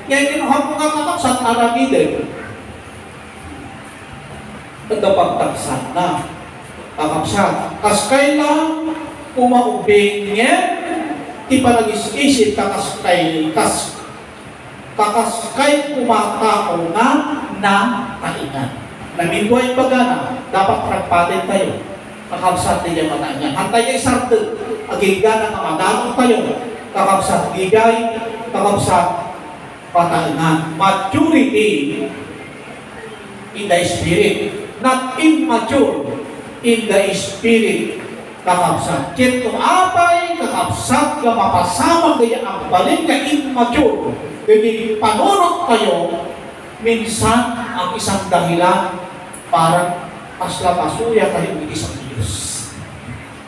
Kaya kinuha ko kakakabsat na ramide. Nagdapagtaksan na. Kakabsat. Kaskay lang, kumaubing niya, di pa nag-isip kakaskay kumatao na kaingan. Naminggoy pagana, dapat pragpatin tayo. Kakabsat niya mata niya. Hantay ay sarto, agigana nga madamong tayo. Kakabsat gigay, kakabsat pataingan. Maturity in the spirit, not immature in the spirit. Kakabsat. Kito apay, kakabsat ka mapasamang kaya ang balik ka immature. Kaya panunod tayo, minsan ang isang dahilan para kasla pasuya tayo hindi sa Diyos.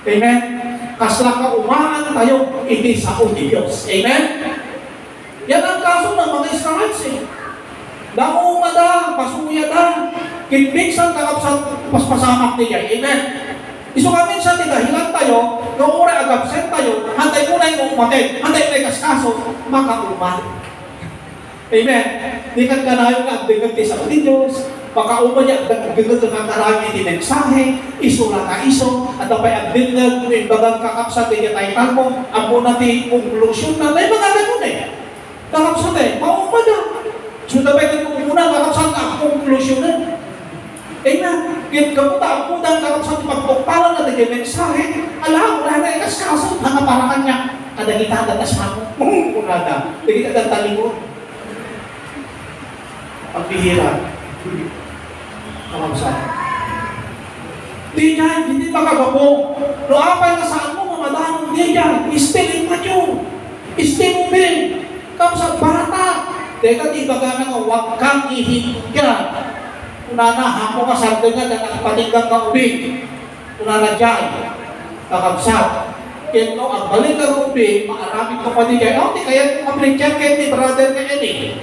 Amen? Kasla ka umaan tayo hindi sa Diyos. Amen? Yan ang kaso ng mga Israelites eh. Naumada, pasuya da, kinbiksan kakabsat paspasamak niya. Amen? Iso kami sa dahilan tayo, noong ura agabsent tayo, hantay mo na yung umatid, hantay mo na yung kaskaso, makauman. Amen. Di kan kanayo nga dengan sa Diyos, pakauman niya dengan ng karami ni mensahe, iso lang ka iso, at apay ang dinag kung bagang kakapsat niya tayo talmo, ang muna ti konklusyon na, may mga ganun eh. Kakapsat eh, pauman na. So dabay kung muna kakapsat ang konklusyon na. Amen. Kaya kamuta ang muna kakapsat pagpukpalan na ng mensahe, alam, wala na ikaskaso, hanaparakan niya, kadagita na tasamo, wala na, dagita na talingon. Pagbihira. Kakabsat. Di yan, hindi makagapo. No, apay na saan mo, mamadaan. Di yan, still immature. Still moving. Kakabsat, bata. Teka, di ba ka nga, huwag kang ihinggan. Unana, hamo ka sa nga, na nakapatinggang ka ubig. Unana dyan. kakabsat. Kaya no, ang balik ka rubi, maarapit ko pa di kayo, di kaya kaplik yan kayo ni brother na yan eh.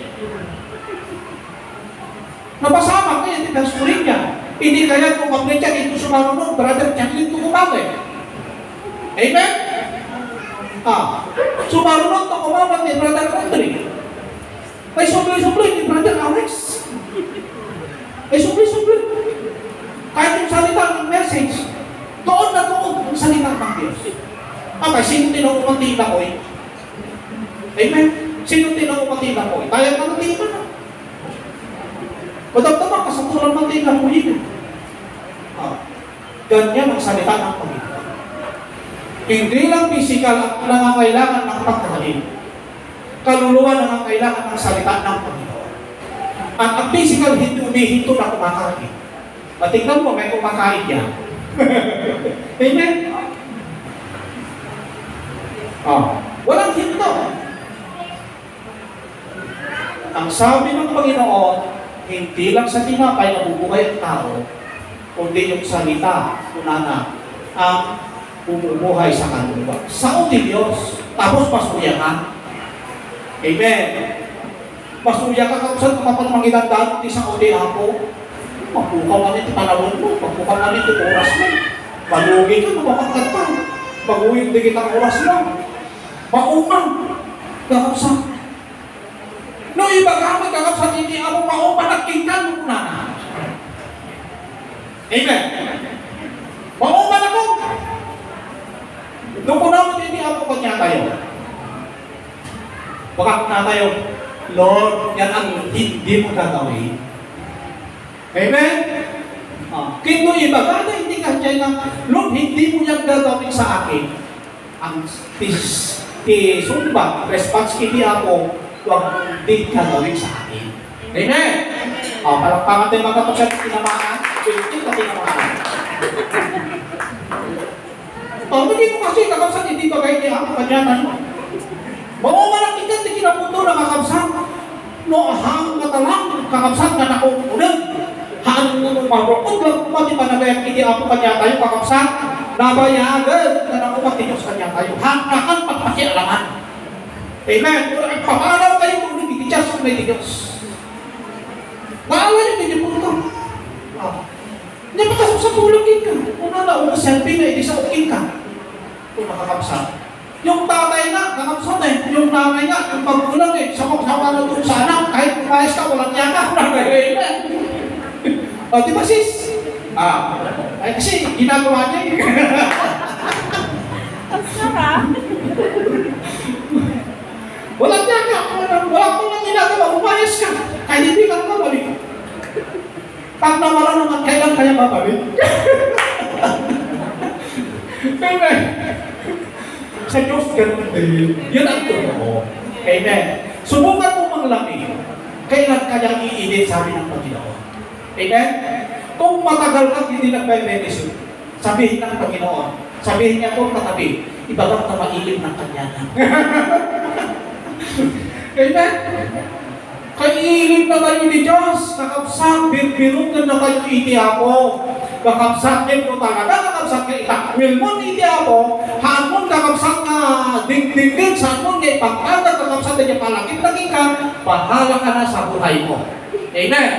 Napasama kayo, di basurin niya. Hindi kaya kung kaplik yan, ito sumarunod, brother, Jacqueline tumumawin. Amen? Sumarunod to kumawin ni brother Andre. Ay subli-subli ni brother Alex. Ay subli-subli. Kahit yung salita ng message, doon na doon ang salita ng Diyos. Sino tinaumantin ako eh? Amen? Sino tinaumantin ako eh? Kaya mantin ka na. Madagdaman ka sa tulang mantin ako yun. Ganyan ang salita ng Panginoon. Hindi lang physical ang nangangailangan ng pagkahalin. Kaluluwa nangangailangan ng salita ng Panginoon. At ang physical hindi umihinto na kumakain. Matingnan mo, may kumakain yan. Amen? Walang hinto. Ang sabi ng Panginoon, hindi lang sa tinapay na bubuhay ang tao, kundi yung salita, unana, ang bumubuhay sa kaluluwa. Sa uti Diyos, tapos pasuya ka. Amen. Pasuya ka kapag kapag mangitandaan, di sa uti ako, magbukaw ka nito panahon mo, magbukaw ka nito oras mo. Malugi ka, mabakagkat ka. Pag-uwing di kitang oras mo. Maumang, kakapsat. No, iba ka kakapsat, hindi ako maumang, nagkingkan mo na. Amen. Maumang ako. Nung kunamot, hindi ako kanya tayo. Baka na tayo, Lord, yan ang hindi mo gagawin. Amen? Kito iba, kada hindi ka dyan na, Lord, hindi mo yan gagawin sa akin. Ang sumba, response hindi ako, huwag hindi gagawin sa akin. Amen? Palakpakan tayo magkapagkat tinamaan, hindi ka tinamaan. Hindi ko kasi kakabsat, hindi ba kayo niya ako kanyanan mo? Mawawalang ikat, hindi kinapunto na kakabsat. No, ahang matalang kakabsat na nakukunan. Haan mo marokot lang kumati pa na kaya hindi ako kanya tayo kakabsat. Nabayagan na nakumati Diyos kanya tayo. Hangkakan pagpakialaman. Amen. Papalaw kayo kung hindi Diyos kung may Diyos. Maawa yung hindi punto. Hindi pa kasi sa tulogin ka. Kung na selfie na, hindi sa ukin ka. Kung nakakabsat. Yung tatay na, kakabsat eh. Yung nanay na, yung pagkulang eh. Samak-sama na doon sa anak. Kahit pumayas ka, walang yaka. Di ba sis? Ay kasi, ginagawa niya eh. Ang sarap. Walang yaka. Walang kong ginagawa. Pumayas ka. Kahit hindi ka babalik. Pag nawala naman, kailan kaya babalik? Amen. Sa Diyos, ganun din. Yun ang totoo. Amen. Subukan mo manglaki. Kailan kaya iinit, sabi ng Panginoon. Amen? Kung matagal ka hindi nagbe-medicine, sabihin ng Panginoon, sabihin niya kung katabi, ibagang na mailim ng kanya na. Amen? Kaiilim na tayo ni Diyos, kakabsat, birbirugan na tayo iti ako. Kakabsat din mo talaga, kakabsat ka itakwil mo iti ako, haan mo kakabsat na ding-ding-ding, saan mo nga ipagkada, kakabsat na niya palakit na ka, bahala ka na sa buhay mo. Amen?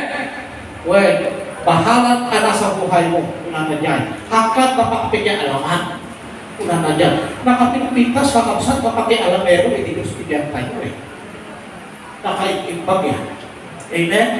Well, bahala ka na sa buhay mo, una na dyan. Hangkat kapagpigyan alaman, una na dyan. Nakapinpitas, kakabsat, kapagpigyan hindi ko studian tayo eh. Nakaikimbag yan. Amen?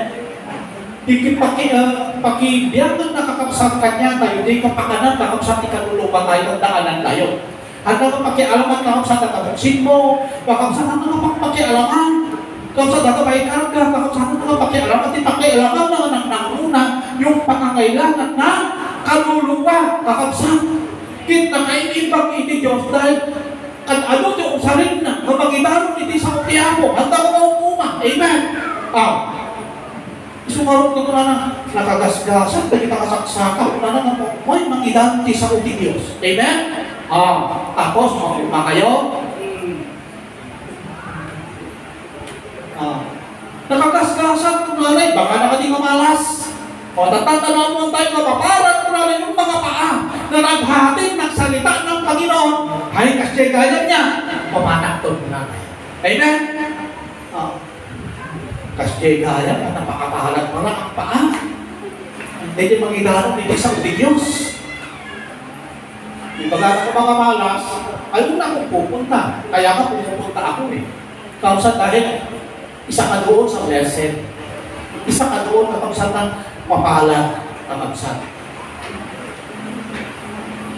Pakibiyang ng nakakabsat kanya tayo, di kapakanan, kakabsat ikalulupa tayo, ng daanan tayo. Handa pakialaman kakabsat at abuksin mo, kakabsat ang pakialaman. Kakabsat at may karga, kakabsat ang pakialaman, at pakialaman na nanguna yung pangangailangan na kaluluwa, kakabsat. Kita kaibang iti Diyos dahil kan ano ti usarin na kapag-ibaro iti sa utiyamo handa ko maumuma. Amen. Sumarot ko na nakagasgasan na kita kasaksakan na naman may mangidanti sa uti Diyos. Amen. Tapos maumuma kayo. Nakagasgasan ko nanay baka nakadi mamalas. O tatatanaw mo tayo kapaparan mo namin yung mga paa na naghatid ng salita ng Panginoon. Ay, kasi gaya niya, pumanakton mo namin. Amen? Kasi gaya na napakapahalag mo lang ang paa. Hindi manginanong, hindi sa Diyos. Ibaga ko mga malas, ayun na akong pupunta. Kaya ka pupunta ako eh. Kausa dahil isa ka doon sa blessed. Isa ka doon na kausa ng mapahalag na kapsat.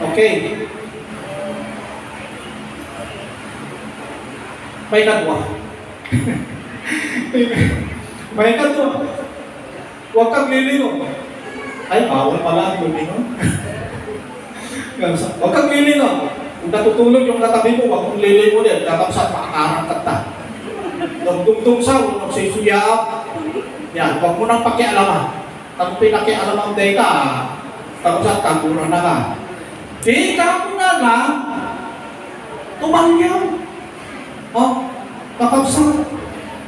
Okay. May kadwa. May kadwa. Huwag kang lilingon. Ay, bawal pala ang lilingon. Huwag kang lilingon. Kung natutulog yung katabi mo, huwag kong lilingon din. Kakapsat, makakarang kata. Nagdungdung sa, huwag nagsisuyap. Yan, huwag mo nang pakialaman. Kung pinakialaman ang data, kakapsat, kaguran na ka. Di ka mo na lang, tumalyaw. Kakapsat.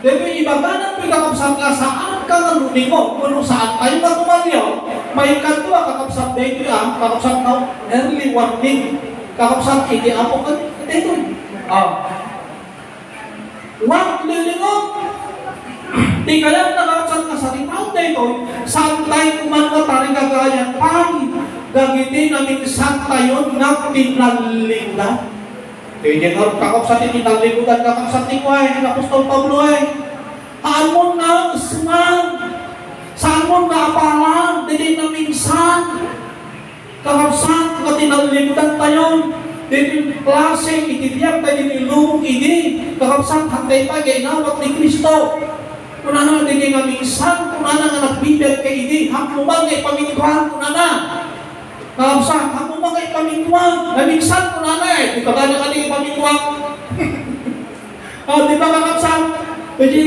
Dito ibaba na kakapsat ka saan ka nalunin mo. Kung saan tayo ka tumalyaw, may kadwa kakapsat dito ang kakapsat na early warning. Kakapsat, hindi ako ka dito. Huwag lilingon. Di kaya nakakapsat ka sa limang dito, saan tayo kumanatari kagayan tayo. Gagiti namin saan tayo na tinalingdan. Kaya nga kakapsat tinalingdan kakapsat ni Kuhay, ni Apostol Pablo ay. Amon na usman, saan mo na apalan, hindi na minsan. Kakapsat ka tinalingdan tayo. Dito klase, ititiyak tayo nilumong ini. Kakapsat hantay pa kay inawat ni Kristo. Kuna na hindi nga minsan, kuna na nga nagbibig kay ini. Hampumang ay pamingkuhan, kuna na. Kakapsat, hampumang ay pamingkuhan. Na minsan, kuna na eh. Di ba gana ka din pamingkuhan? Di ba kakapsat? Jadi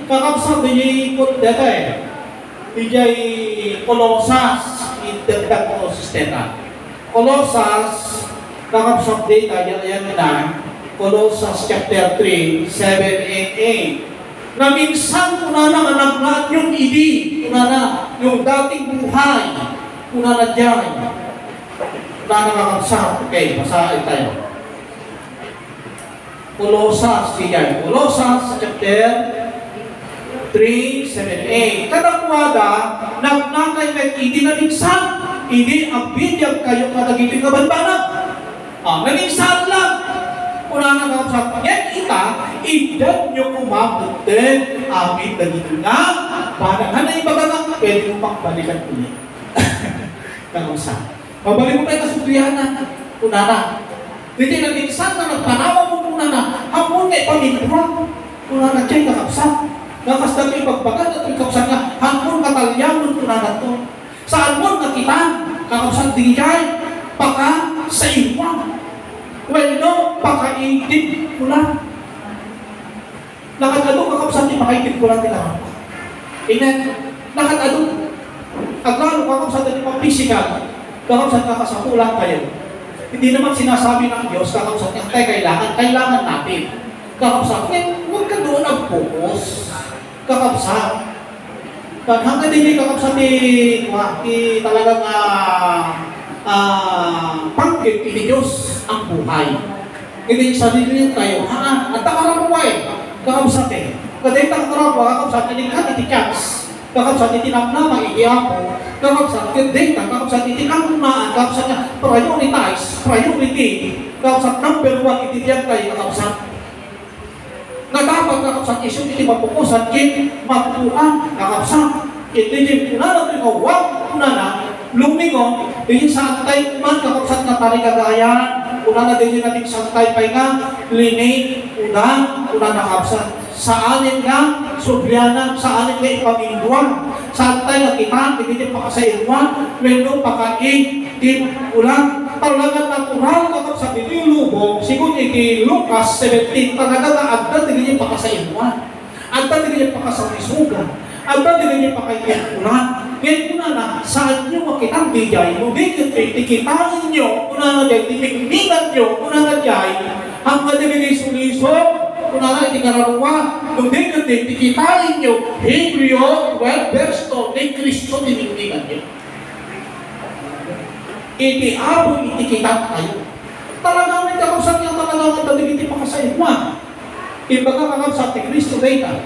kakapsat, di ikot data eh. Di Kolosas, itagdag ko sistema. Kolosas, kakapsat data, yan na. Kolosas chapter 3, 7 and 8. Na minsan kuna na managnaat yung idi, kuna na yung dating buhay, kuna na dyan. Kuna na kakapsat. Okay, basahin tayo. Kolosas, diyan. Kolosas chapter 3, 7, 8. Kanakwada, nagnakay may idi na minsan. Idi ang bidyag kayo kadagiti kabanbanag. Naminsan lang. Una na kakapsat. Yan ita, idan nyo kumabutin amin dagito nga. Parang na ibaga nga, pwede mo pang balikan ulit. Kakapsat. Pabalik mo tayo kasuklihan na. Una na. Hindi na minsan na nagpanawa mo muna na hamon ngay pamilya. Una na dyan kakapsat. Nakas na yung pagbagat at yung kakapsat nga hamon katalyawan kuna na to. Saan mo nakita? Kakapsat di dyan. Paka sa iwan. Well, no, pakaitip ko lang. Nakatado kakapsat ni pakaitip ko lang nila. Amen? Nakatado. Aglalo kakapsat ni pang-physical. Kakapsat kakasakulang kayo. Hindi naman sinasabi ng Diyos, kakapsat niya, kailangan natin. Kakapsat, huwag ka doon ang-focus. Kakapsat. Hanggang hindi kakapsat talagang panggit ni Diyos ang buhay. Hindi sarili tayo, ang takarang buhay. Kakapsat Kadang takarang buhay, kakapsat, hindi ka titikats. Kakapsat, itinamnama, iiyapo. Kakapsat, kakapsat, itinamnaan. Kakapsat niya, priority. Kakapsat, number 1, ititiyak tayo, kakapsat. Na dapat kakapsat, isyong itimapukusan, matutuan, kakapsat. Hindi na huwag na lumingon, hindi sa tayo man kakapsat na tarigagayan. Una na din natin sa tayo pa nga, linig, una na kakapsat. Saanin nga, sublianan, saanin nga ipamingduan. Saan tayo nakitaan, hindi pakasainuan, lalo pakain, ulang. Talagang natural kakapsat, hindi lubog, sigun iti Lucas 17, talaga na agad, hindi pakasainuan. Agad, hindi pakasarisugan. Agad, hindi pakainuan. Ngayon una na, saan nyo makitang bigay mo? Tikitaan nyo, una na dyan, timigmigan nyo, una na dyan, hanggang nilagay suliso, una na itikararuwa, tikitaan nyo, Hebreo 12 verse 2, Kristo, ni Kristo tinignigan niyo. Iti abo, iti kitat tayo. Talagang may kakabsat niya talagang ang taligiti makasayad mo. Ibaga kakabsat ni Kristo data.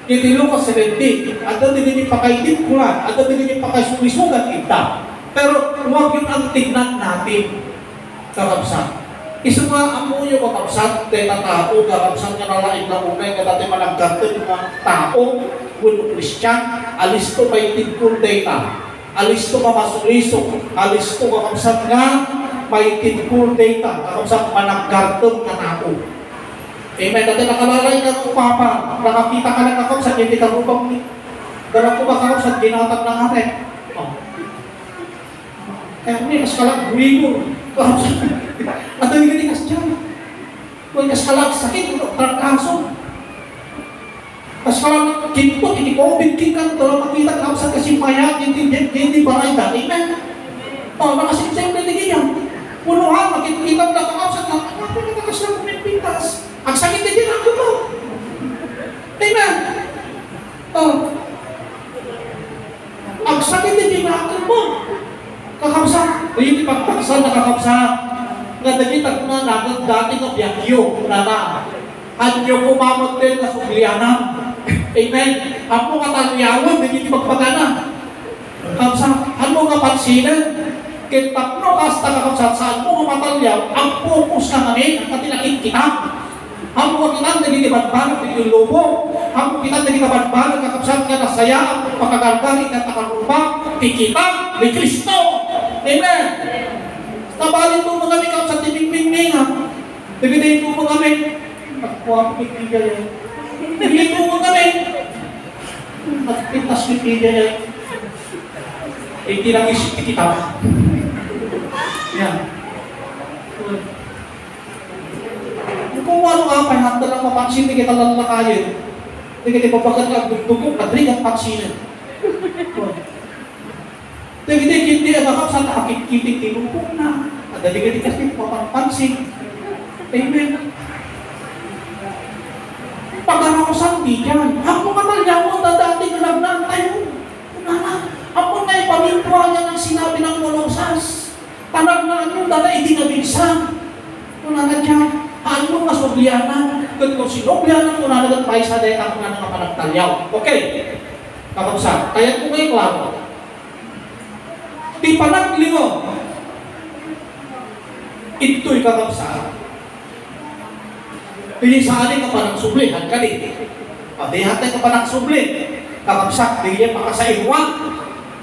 Iti Lucas 17, at hindi pakaitip kulan, at hindi pakaisulisugan kita. Pero huwag yun ang tignan natin, kakabsat. Isa nga ang muyo kakabsat, kaya na tao, kakabsat nga nalaing na unay, kaya dati malagkarte mga tao, kung Christian, alis to may tigkul data. Alis to mamasulisok, alis to kakabsat nga, may tigkul data, kakabsat malagkarte nga tao. Amen. Dati nakalalay ka ng papa, nakakita ka ng kakabsat, hindi ka rupang ni. Dalang ko ba kakabsat, ginatag ng atin. Kaya may kaskalag, buwi mo. At ang hindi kas dyan. Kung kaskalag, sakit, trangkaso. Kaskalag, kinto, hindi ko binking ka, dalang makita ka sa kasimpaya, hindi baray ka. Amen. Nakasimsim na yan. Punuhan, makikita na kakabsat na, nakakakas na kumipintas. Ang sakit na din ako mo. Amen. Ang sakit na din ako mo. Kakabsat. Hindi pagpaksan na kakabsat. Nga nagitag na natin dating o biyakyo. Anyo kumamot din na sublianan. Amen. Ang mga talyawan, hindi magpagana. Kakabsat, ano nga pansinan? Kitap no, basta kakabsat, saan mo nga matalyaw, ang focus ka namin, ang katilakit kita. Ang mga kinang nagigibadbanag ng yung lobo. Ang mga kinang nagigibadbanag kakabsat ka na saya, ang pagkagargari ka takarumba, tikita ni Kristo. Amen. Tabalin mo mga kami kakabsat timing-ping ha. Nagidayin mo mga kami. Nagkuha ko kipigya yan. Nagidayin mo mga kami. Nagpintas kipigya yan. Hindi lang isip kita. Yan. Kung ano nga, pahat na lang mapansin, hindi kita lalakayin. Hindi kita papagat ka, dugtugong, kadrig ang pansinan. Hindi, ang kakapsat, nakakit-kiting tinupong na. At dali ka kasi mapansin. Amen. Pag-arakusan, di dyan. Ako matalya mo, dadating nalagnan tayo. Ako na yung pamintwa niya ng sinabi ng Molosas. Tanag na ano, dada itinabinsan. Kuna na dyan. Ano nga soblianan? Kung sinoblianan ko na nagagpay sa dahil ako na nakapanagtalyaw. Okay. Kakabsat. Kaya ko kayo klaro. Di panaglingo. Ito'y kakabsat. Pili sa alin ka pa ng sublihan ka din. Di hatay ka pa ng subli. Kakabsat. Di yan makasaiwan.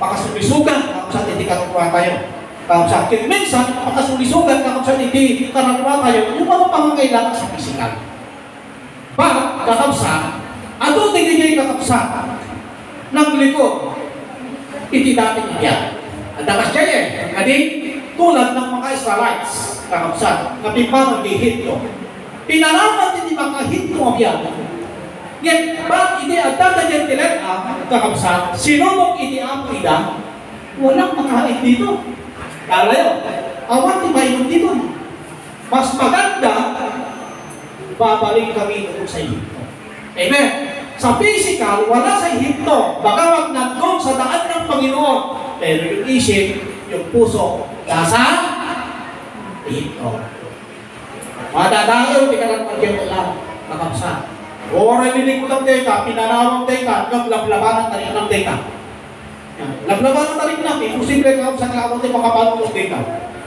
Makasubisugan. Kakabsat. Hindi ka kukuha tayo. Kakabsat, kaya minsan, makasulisugan, kakabsat, hindi karanawa tayo, yung mga pangangailangan sa pisikal. Bakit? Kakabsat, ato tingin kakabsat, ng likod, iti dating iyan. Ang dakas dyan adi, tulad ng mga Israelites, kakabsat, na pimpang nag-hito. Pinaraman din mga hito ang iyan. Ngayon, bakit hindi agad na dyan tilet, kakabsat, sinumok iti ang ida, walang makain dito. Kalayo, awan di mainom dito. Mas maganda, babalik kami doon sa Ehipto. Amen. Sa physical, wala sa Ehipto. Baka wag nandun sa daan ng Panginoon. Pero yung isip, yung puso, nasa Ehipto. Madadayo, di ka lang mag-iwala. Nakapsa. O, nalilig mo ng data, pinanawang data, naglaplabanan na rin ng data. Naglabanan na rin namin, posible ka sa kakabot ay makapano ng data.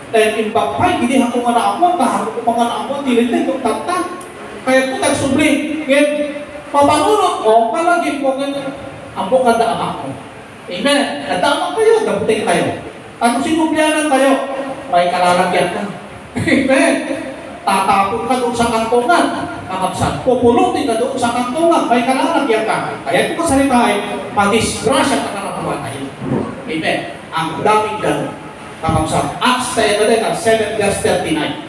Dahil imbagpay, hindi ako nga naamon, kahapon ko mga naamon, dilintay kong tagtag. Kaya po nagsubli. Ngayon, papanunod ko, palagi po ngayon, ang bukad na amak ko. Amen. Nadamak kayo, dabutin kayo. At kung sinublianan kayo, may kalalagyan ka. Amen. Tatapon ka doon sa kantongan, kakabsat. Pupulutin ka doon sa kantongan, may kalalagyan ka. Kaya kung kasalitain, madisgrasya ka na tayo. Amen. Ang daming gano'n. Kakabsat. Acts 7:39.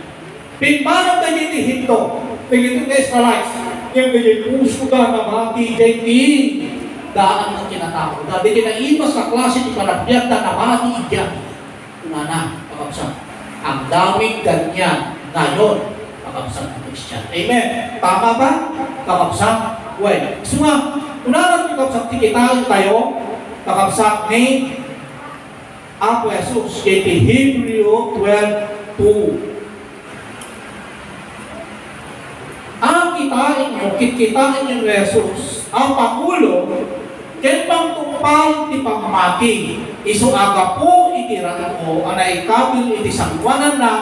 Pinmanang tayo ni Hinto. Tingin ito Israelites. Yung ganyan puso ka na mga TJT. Daan ng kinatao. Dahil kinaimas sa klase ni Panagbiag na namati iyan. Unana, kakabsat. Ang daming ganyan ngayon. Kakabsat ng Christian. Amen. Tama ba? Kakabsat. Well, so nga, unaran kakabsat, tikitaan tayo. kakabsak ni Apo Jesus. Iti Hebreo 12:2. Ang kitain nyo Jesus, ang Pangulo, ken pang tumpal ti pamamati. Isu aga po itiran mo, anay kabil iti sangwanan na,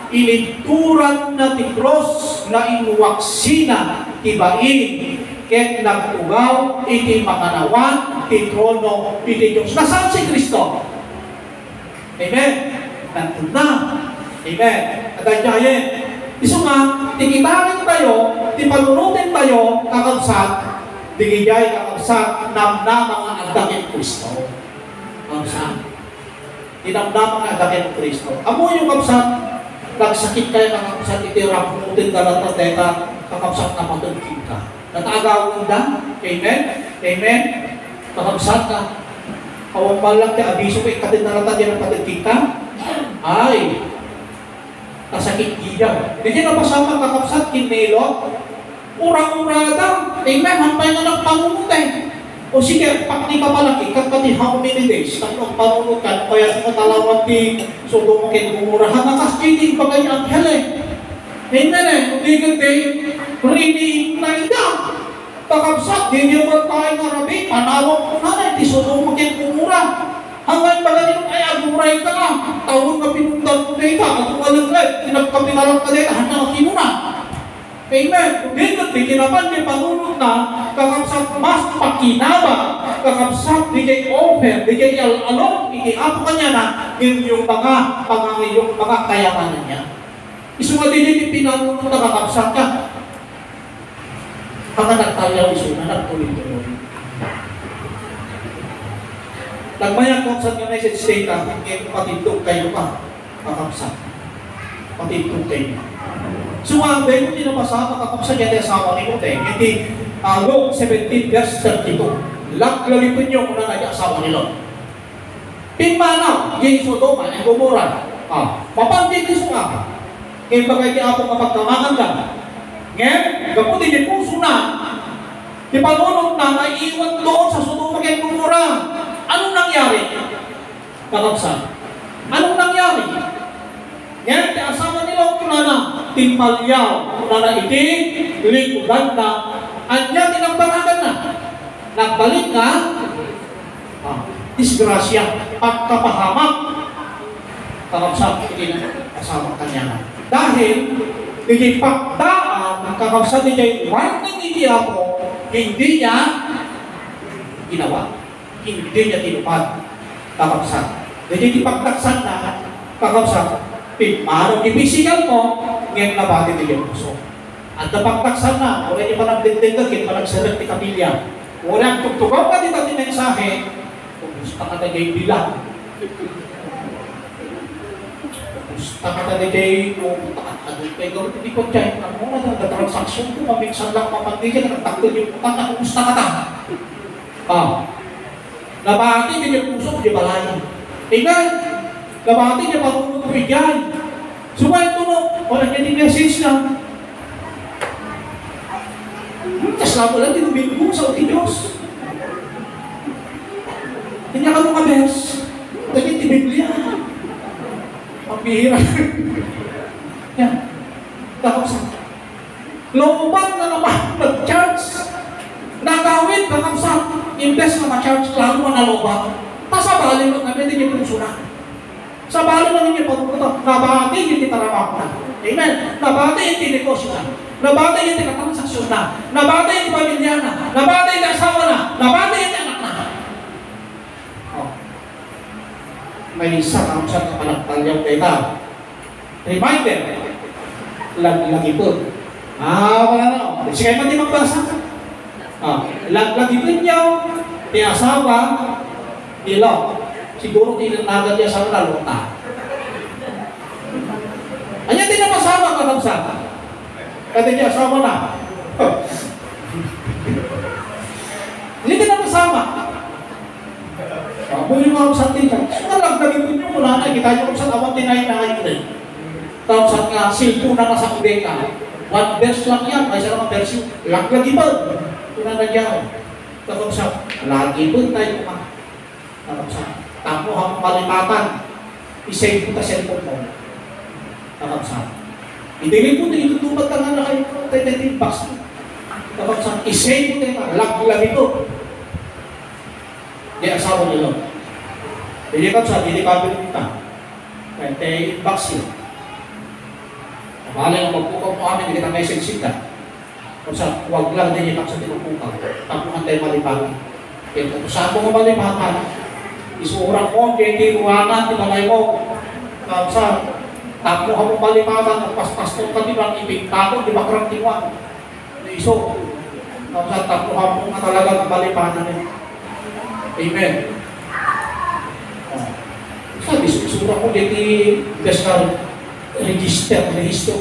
ilinturan na ti cross na inuwaksina ti bain, ket nagtugaw iti makanawan ti trono iti Diyos. Nasaan si Kristo? Amen. Nandun na. Amen. At adyayen, iso nga, tikitain tayo, tipanunutin tayo, kakabsat, digijay kakabsat, namnamang ang agdakin Kristo. Kakabsat. Dinamnamang ang agdakin Kristo. Amo yung kakabsat, nagsakit kayo kakabsat, itirapunutin ka lang na teta, kakabsat na matungkin ka. Natagawin na. Amen? Amen? Kakabsat ka. Kawang malang ka, abiso ko, ikatin na lang yan ang patungkin ka. Ay, kasakit giyaw. Hindi na pasama kakapsat kinelo. Urang-urada. Amen. Hampay na ng pangunutay. O sige, pakni ka pala, ikakati how many days? Tanong panunutan, kaya sa katalawang di sudumakin umurahan. Nakaskiting pa kayo ang hele. Amen eh. Hindi ganda, riniin na ida. Kakapsat, di niyo ba tayo nga rabi? Panawag ko na di sudumakin umurahan. Hanggang magaling ay aguray ka na. Tawag na pinundan ko dito. At walang pinagkapilalang ka dito. Hanggang kinuna. Amen. Hindi ka tinapan ni panunod na kakapsat mas pakinaba. Kakapsat di kay offer. Di kay along. Itiapo ka niya na yung mga kayamanan niya. Isunga din yung pinanunod na kakapsat ka. Hanggang nagtayaw isunga. Nagtuloy-tuloy. Nagmayang kapsat nga message data, ngayon patintog kayo pa, kakapsat. Patintog kayo. So ang dahil hindi na pasama kakapsat niya asawa ni Lote, hindi Luke 17 verse 32. Laglalipin niyo kung na naging asawa ni Lot. Pinmanaw, yung Sodoma, yung Gomorrah. Mapantin ni Sunga. Ngayon bagay di ako mapagkamangan ka. Ngayon, kaputin yung puso na. Di panunod na, naiiwan doon sa Sodoma kay Gomorrah. Anong nangyari? Kakapsat. Anong nangyari? Ngayon, asawa nila kung na timpalyaw, kung na iti, likudan na, anya tinagbangagan na. Nagbalik na, disgrasya, pagkapahamak. Kakapsat, iti asawa kanya na. Dahil, iti pagdaan, kakapsat iti warning iti ako, hindi niya ginawa. Hindi niya tinupad. Kakapsat. Hindi ipagtaksan na kakapsat. Pinparang ibisigal mo, ngayon nabati niya yung puso. At napagtaksan na, wala niya pa nagdintinggagin, pa nagsalat ni Camilla. Walang tugtugaw ka dito ang mensahe, kung gusto ka na gay bilang. Gusto ka na gay, kung hindi ko dyan, ang mga nagtatransaksyon ko, maminsan lang mapandigyan, nagtakot yung utang na kumusta ka na. Nabati niya yung puso, di balayan. Amen? Nabati niya marunong ko yan. Sumaya ito no, wala niya din message na. Kasama lang, tinubig mo sa uti Diyos. Kanya ka mga bes. Naging ti Biblia. Pambihira. Yan. Tapos, looban na naman, nag-charge. Nagawin, kakapsat, imbes na ma-charge, lalo na naloba. Pasabali mo, namin din yung puso na. Sabali mo ninyo pagputo, nabati yung titaramak na. Amen. Nabati yung tinegosyo na. Nabati yung tinatransaksyon na. Nabati yung pamilya na. Nabati yung asawa na. Nabati yung anak na. May isa kakapsat na palagtalyaw kita. Reminder, lagi po. Wala na. Sige, pati magbasa ka. Lagipin niyo, asawa, ilo. Siguro tinanagan niya sa naluta. Anya din na masawa ka ng saka. Kaya niya asawa na. Hindi din na masama. Kung yung mga sa tingin, lagipin niyo mula na, kita niyo kung saan awang tinayin na ngayon din. Tapos sa silpo na sa kubeka. One verse lang yan, may sarang verse yung lagi pa. Ito na nagyaw. Tapos sa lagi po tayo kumang. Kakabsat. Tapo ang malipatan. I-save mo ta cellphone mo. Kakabsat. Idilin mo na itutupad ka nga na kayo tentative box. Kakabsat. I-save mo tayo. Lag ito. Di asawa nila. Hindi kakabsat. Hindi kabin kita. Tentative box yun. Mahalay ang magpukaw mo amin. Hindi kita may sensita. Kakabsat. Huwag lang din yung kakabsat yung magpukaw. Tapuhan tayo malipatan. Kaya kung saan mo ka malipatan, isuurang mo, kaya kinuwangan, tinalay mo. Sa tapo ka mong malimatan, nagpaspastor ka, di ba, ipigtako, di ba, karang tiwan. Iso, sa tapo ka mong talagang malimatan. Amen. Sabi, isurang mo, hindi, gaskal, register,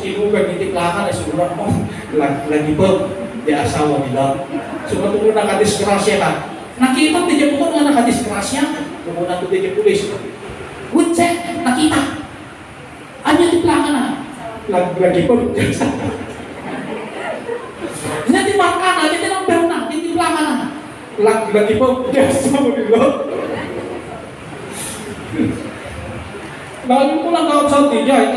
kinugan, hindi plakan, isurang mo, lagi po, di asawa nila. So, matulong nakadisgrasya ka. Nakita, di dyan mo ito nga nakadisgrasya. Kumunan ko din yung pulis. Good check, nakita. Ano yung plaka na? Lagi po. Hindi marka na, hindi number na, hindi plaka na. Lagi po. Yes, mo nilo. Lagi ko lang kakapsat din dyan.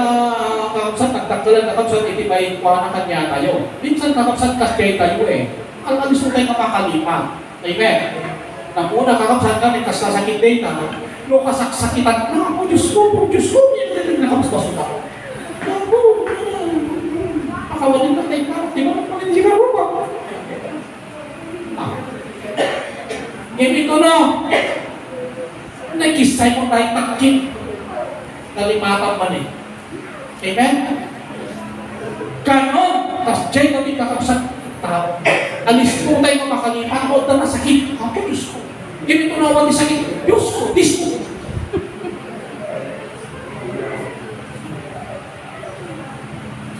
Kakapsat, nagtagdalan kakapsat, hindi may kuha na kanya tayo. Minsan kakapsat kasi tayo eh. Alis mo tayo makakalipa. Amen. Na muna kakapsat kami, kas nasakit din na, no kasaksakitan, ako, Diyos ko, yan, nakapasbasok ako. Ako, akawanin na tayo, di ba naman hindi ka rupa? Ngayon ito na, nakisay mo tayo takip, nalimatan man eh. Amen? Ganon, tas dyan kami kakapsat tao. Alis po tayo makakalipan ko na nasakit. Ako, Diyos ko. Ganito na ako sakit. Diyos ko, Diyos ko.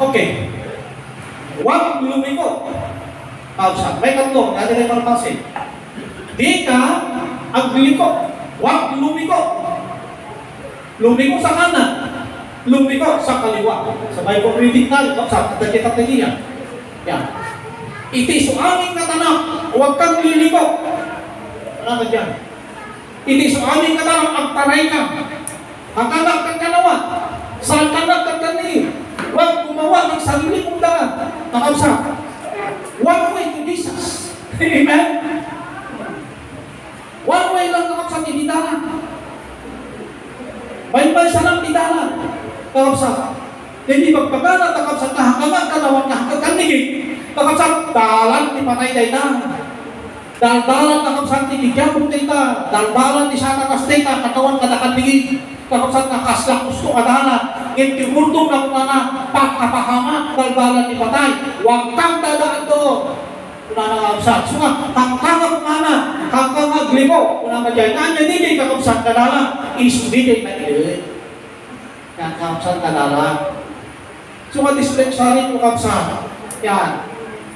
Okay. Huwag lumiko. Pausa. May tatlo. Dati tayo marapasing. Di ka agliko. Huwag lumiko. Lumiko sa kanan. Lumiko sa kaliwa. Sa Bible reading na, sa tagiya. Yan. Iti so aming katanang, huwag kang liliko. Ano ka dyan? Iti so aming katanang, agtaray ka. Hanggang kang kanawa. Saan ka nagkakani? Huwag gumawa ng sarili mong daan. Nakausa. One way to Jesus. Amen? One way lang nakausa ni Didalan. May sanang Didalan. Nakausa. Hindi magpagana, nakausa ka hanggang kanawa ka hanggang kanigig. Kakapsat, dalan ni patay dayta. Daldalan kakapsat ni Digyabong dayta. Daldalan ni Satakas dayta. Katawan kadakan tingin. Kakapsat nakaslak gusto kadala. Intimurdong na mga pagkapahama. Daldalan ni patay. Huwag kang dadaan doon. Kuna na kakapsat. Sunga, hanggang kumana. Hanggang maglibo. Kuna ka dyan. Kanya hindi kakapsat kadala. Isbitin na ilo. Kakapsat kadala. Sunga, dispensary ko kakapsat. Yan.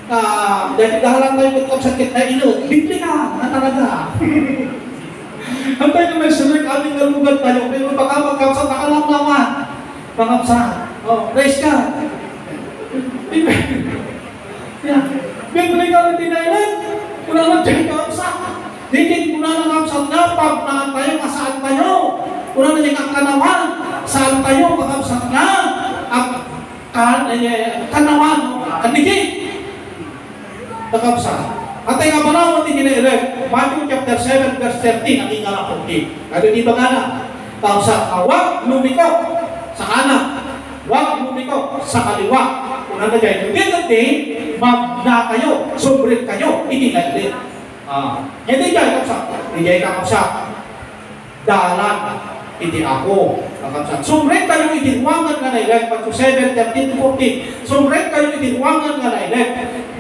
Dahil dahalang tayo kung sakit na ilo, bibli ka na talaga. Antay naman sunod aming nalugan tayo, pero baka magkapsat, nakalamlaman. Pangapsat. Praise God. Bibli ka rin tinailan. Kuna lang dyan kapsat. Dikit kuna lang kapsat na, pag naan tayo, kasaan tayo. Kuna lang yung kanawan, saan tayo, kapsat na. Kanawan, kandigit. Nakapsa. At ay kapanaw natin gina-elect. Matthew chapter 7 verse 13 ang ika ng 14. Kaya di ba nga na? Kapsa, huwag lumiko sa kanan. Huwag lumiko sa kaliwa. Kung ano dyan, hindi magna kayo, subrit kayo, itinaglit. Hindi dyan, kapsa. Hindi dyan kapsa. Dalan, hindi ako. Kapsa. Subrit kayo, itinwangan nga na elect. Matthew 7, 13 to 14. Subrit kayo, itinwangan nga na elect.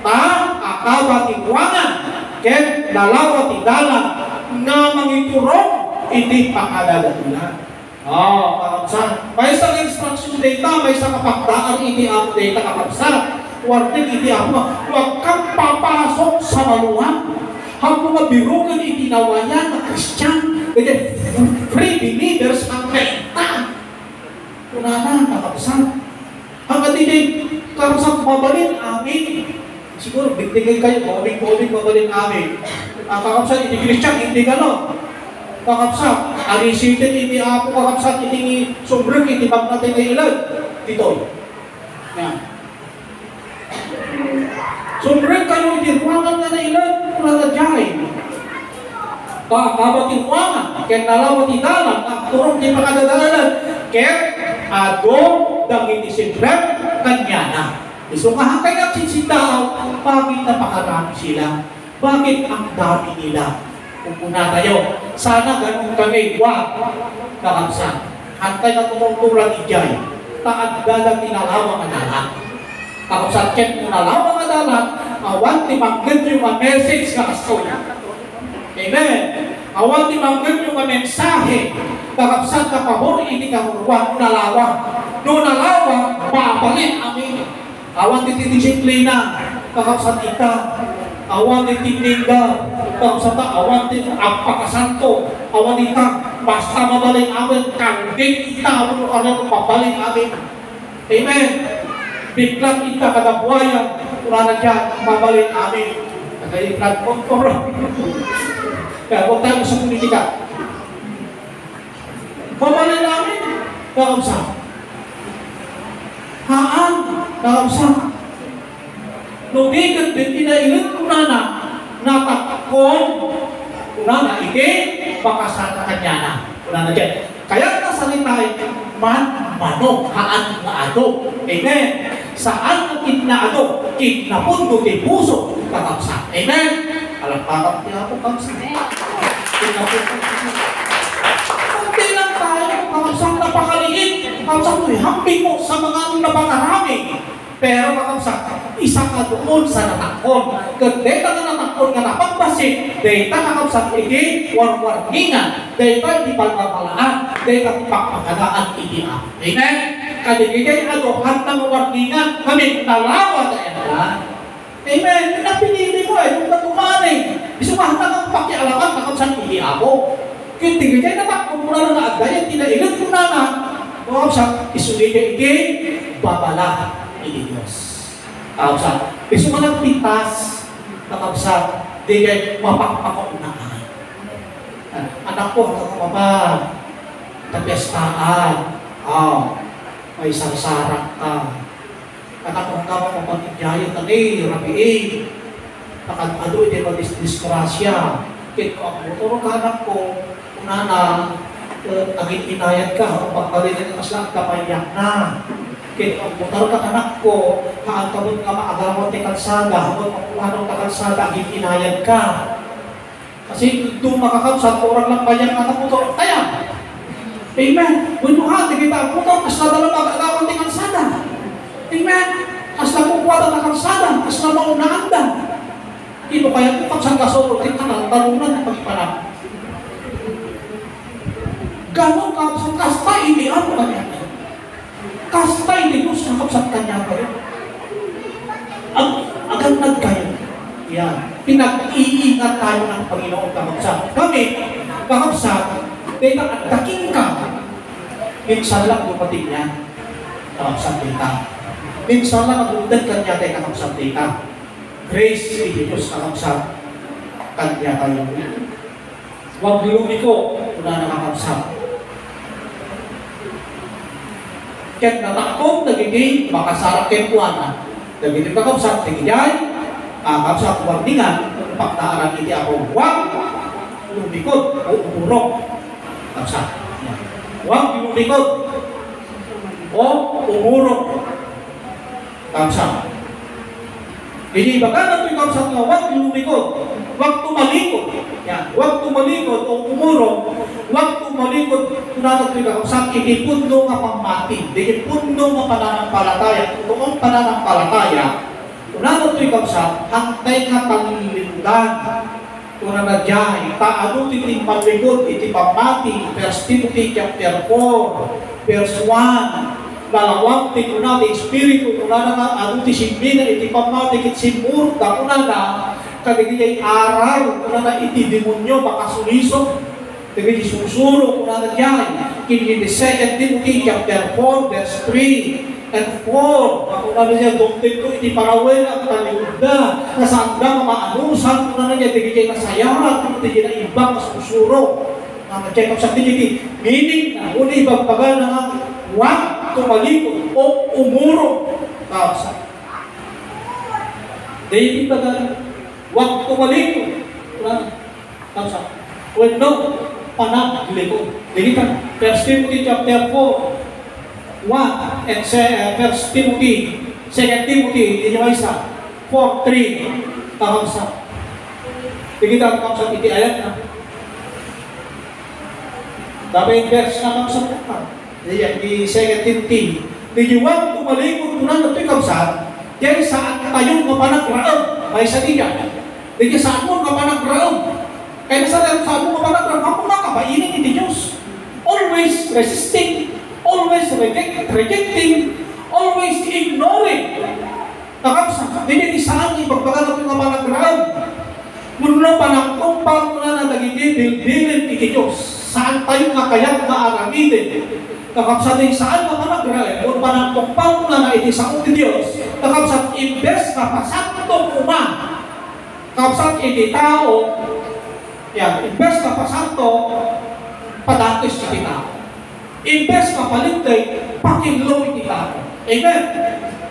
Akawa tibuangan ken dalawa ti dalan nga mangiturong iti pakadadatunan. Kakabsat. May isang instruction data, may isang kapagdaan iti ako data kakabsat. Warting iti ako, huwag kang papasok sa maluhan. Hanggang mabirugan iti nawayan na Christian. Kasi free believers ang kaita. Kunana kakabsat. Hanggang hindi kakabsat mabalin amin. Siguro, bigtigay kayo, bawing mabalin amin. Ang kakapsat, hindi Christian, hindi gano'n. kakapsat, alisitin iti apo kakapsat, iti sumbrek, iti bag natin ay ilan. Dito. Yan. Sumbrek kayo, iti ruangan nga na ilan, kung nadadyain. Kabot yung ruangan, kaya nalawat italan, turong di makadadaanan, kaya agong dang iti sumbrek, kanya na. So kahangkay ang sinsitaw, bakit napakarami sila? Bakit ang dami nila? Kung una tayo, sana ganun kami, wag kakapsan. Hantay na tumutulad ni Jai, taad dalang tinalawang adalan. Kakapsan, kaya tinalawang adalan, awan timanggan yung mga message kakastoy. Amen. Awan timanggan yung mga mensahe, kakapsan ka pahor, hindi ka huruan, nunalawang. Nunalawang, babalik amin. Awan ditidisiplina, kakapsan kita. Awan ditindinda, kakapsan ta, awan apakasanto. Awan ita, basta mabalik amin, kanding ita, awan mabalik amin. Amen. Biglang ita kadabuayan, wala na dyan, mabalik amin. Kaya iklan kontor. Kaya huwag tayo sa politika. Mabalik amin, kakapsan. Haan, kakapsan. Lumigat din pinailit ko na natakon na ike pakasata kanya na. Una na dyan. Kaya nasalita ay manok, haan nga ado. Amen. Saan ang kitnaado? Kitnapundo di puso kakapsan. Amen. Alam pa kaya po kakapsan. Kunti lang tayo kakapsan napakaliit. Kakapsan ko hamping mo sa mga napakarami. Pero kakapsan, isa ka doon sa natakon. Kadeta ka natakon nga napagbasit, deta kakapsan iti warwarningan, deta iti palpapalaan, deta ipakpakagaan iti am. Amen? Kadigigay adohan ng warningan, kami nalawa tayo na. Amen? Napinili mo kung katumaning. Isumahan na kang pakialaman, kakapsan iti ako. Kadigigay natakon mo na nga agay, tinailan ko na kakapsan, isuligay iti babala. Diyos. Kakapsan, gusto mo ng pintas, kakapsan, di kayo mapakpakunaan. Anak ko, kakapapad, kapestaan, may sarsarak ka. Anak ko, kakapapagigyayan ka ni, rapiin. Nakadado, hindi ba disgrasya. Kito ako, turo ka anak ko, unana, aging inayad ka, pagpalitin ka lang, kapayak na. Kaya kung mutaro ka anak ko, kaantabot ka maagawat ni kalsada, habang makuhanong ka kalsada, inayad ka. Kasi doon makakapsat, orang lang bayang anak mo to, kaya. Amen. Bunuhan, di kita mo to, kas na dalang maagawat ni kalsada. Amen. Kas na kukwata na kalsada, kas na maunaan da. Ino kaya kung kapsang kasoro, di ka na, talunan ng pagpanap. Ganon kapsang kasta, hindi ano kanya. Kastay ni Diyos na kapsat kanya kayo. Agad nagkayo. Yan. Pinag-iingat tayo ng Panginoon kakapsat. Kami, kakapsat, dahil nakataking ka, minsan lang dumating yan, kakapsat dita. Minsan lang nabutan kanya tayo kakapsat dita. Grace ni Diyos kakapsat kanya kayo. Huwag lumiko, wala na kakapsat. Kaya natakot, nagiging makasarap kayo kuwanan. Nagiging kakapsat, nagiging kakapsat warningan, pagtaaran hindi ako, huwag lumikot o umurok. Kakapsat. Huwag lumikot o umurok. Kakapsat. Hindi ba ka natin kakapsat nga, huwag lumikot, huwag tumalikot. Yan. Huwag tumalikot o umurok, huwag tumalikot kung natin kakapsat, ikipundo nga pangmati, ikipundo nga pananampalataya, kung pananampalataya, kung natin kakapsat, hantay nga panglilindan, kung nanadyahin, taano titing malikot, iti pangmati, verse 50, chapter 4, verse 1, dalawang tikuna ti Espiritu, kung na nga ano ti simbina, iti pangmati, kit simurta, kung na kadigay aral, kung na iti demonyo, makasuliso, kadigay susuro, kung na yan, kini the 2 Timothy, chapter 4, verse 3 and 4, kung na niya, doktin ko, iti parawel at taligda, nasanda, maanusan, kung na niya, digay nasayaran, kung iti na ibang susuro, check up sa activity. Meaning na uli bagbaga na nga huwag tumalikod o umuro kausa. David baga huwag tumalikod. Kausa. When no, panaglikod. Dili ka. 1 Timothy chapter 4, 1 and 1 Timothy, 2 Timothy, inyo isa, 4:3, kausa. Dili ka kausa iti ayat na. Dapat verse na kausa ka. Di 2 Timothy. Di huwag tumalikod kunan na ito'y kausa. Kaya saan tayo nga panagraon, may sa diya. Di saan mo nga panagraon. Kaya saan mo nga panagraon, ako nga kapainin iti Diyos. Always resisting, always rejecting, always ignoring. Kakapsa, di saan ipagpagano nga panagraon. Muna panagkumpang muna na naging bilbilin iti Diyos. Saan tayo nga kayang maaramidin. Kakapsa din saan nga panagraon. Kung panagkumpang muna na iti sa iti Diyos. Kakapsa, imbes na pasantong uman. Kakapsa, iti tao. Yan, imbes na pasanto, padatis iti tao. Imbes na palintay, pakilong iti tao. Amen.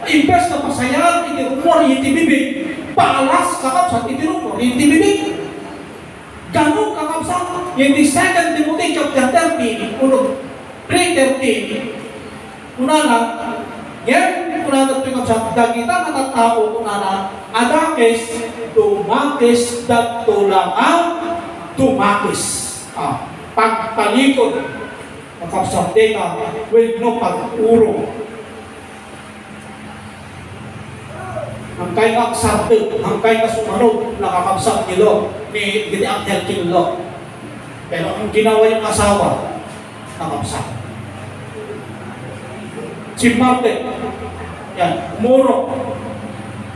Imbes na pasayaan iti rumor iti bibig, paalas kakapsa iti rumor iti bibig. Ganun kakapsa, yung 2 Timothy chapter 13, 3:13, una na, yan, una na ito kakapsa, dagita natatao una na, adakes, tumakis, datulangang, tumakis. Pagpalikod, kakapsa, deka, with no pag-uro. Hangkay nga aksarte, hangkay nga sumanod, nakakabsat nilo, ni giti Angel Kinlo. Pero ang ginawa yung asawa, nakabsat. Si Marte, yan, umuro,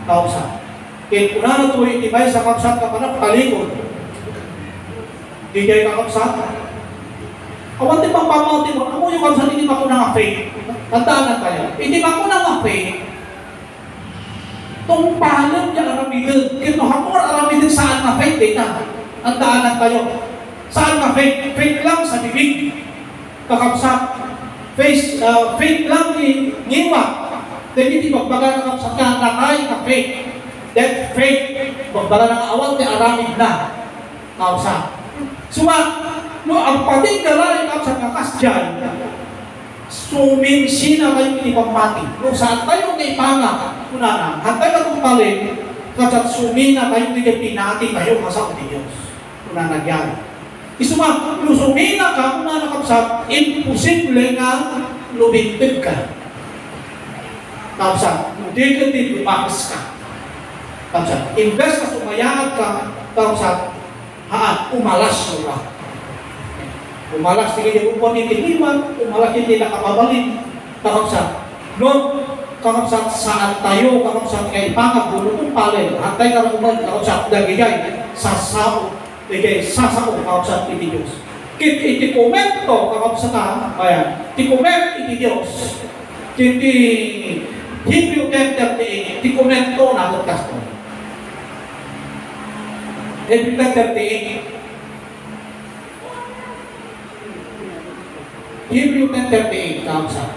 nakabsat. Kaya kuna na ito itibay sa kabsat ka pa na palikod. Di kayo kakabsat. Awan din pang pamauti mo, ako yung kabsat, hindi pa ko na nga faith. Tandaan na tayo, hindi pa ko na nga faith. Itong pahalan niya aramidin. Kino hamor aramidin saan na faith na. Ang daanan tayo. Saan na faith? Faith lang sa bibig. Kakapsat. Faith lang ni ngiwa. Dahil hindi magbaga na kapsat ka nakay na faith. That faith, magbaga ng awal ni aramid na. Kapsat. Suma, no, ang pating galay kapsat na kasyan, suminsina kayo ipagmati. Kung saan tayo na ipanga, una na, hantay na kong talin, katsat sumina kayo hindi pinati kayo kasama ni Diyos. Una nagyari. Isuma, kung sumina ka, una na kapsat, imposible nga lumintid ka. Kapsat, hindi ka din lumakas ka. Kapsat, imbes na sumayangat ka, kapsat, umalas sura. Umalas hindi upon itiliman, umalas hindi nakapabalik. Kakapsat. No, kakapsat saan tayo, kakapsat kay pangagulo kung palin. Hantay ka lang umag, kakapsat dagigay, sasao, digay, sasao, kakapsat iti Diyos. Kit iti komento, kakapsat na, ayan, iti komento iti Diyos. Kiti Hebrew 10:38, iti komento na nagkas ko. Hebrew 10:38, Hebrew 10:38, kakapsat.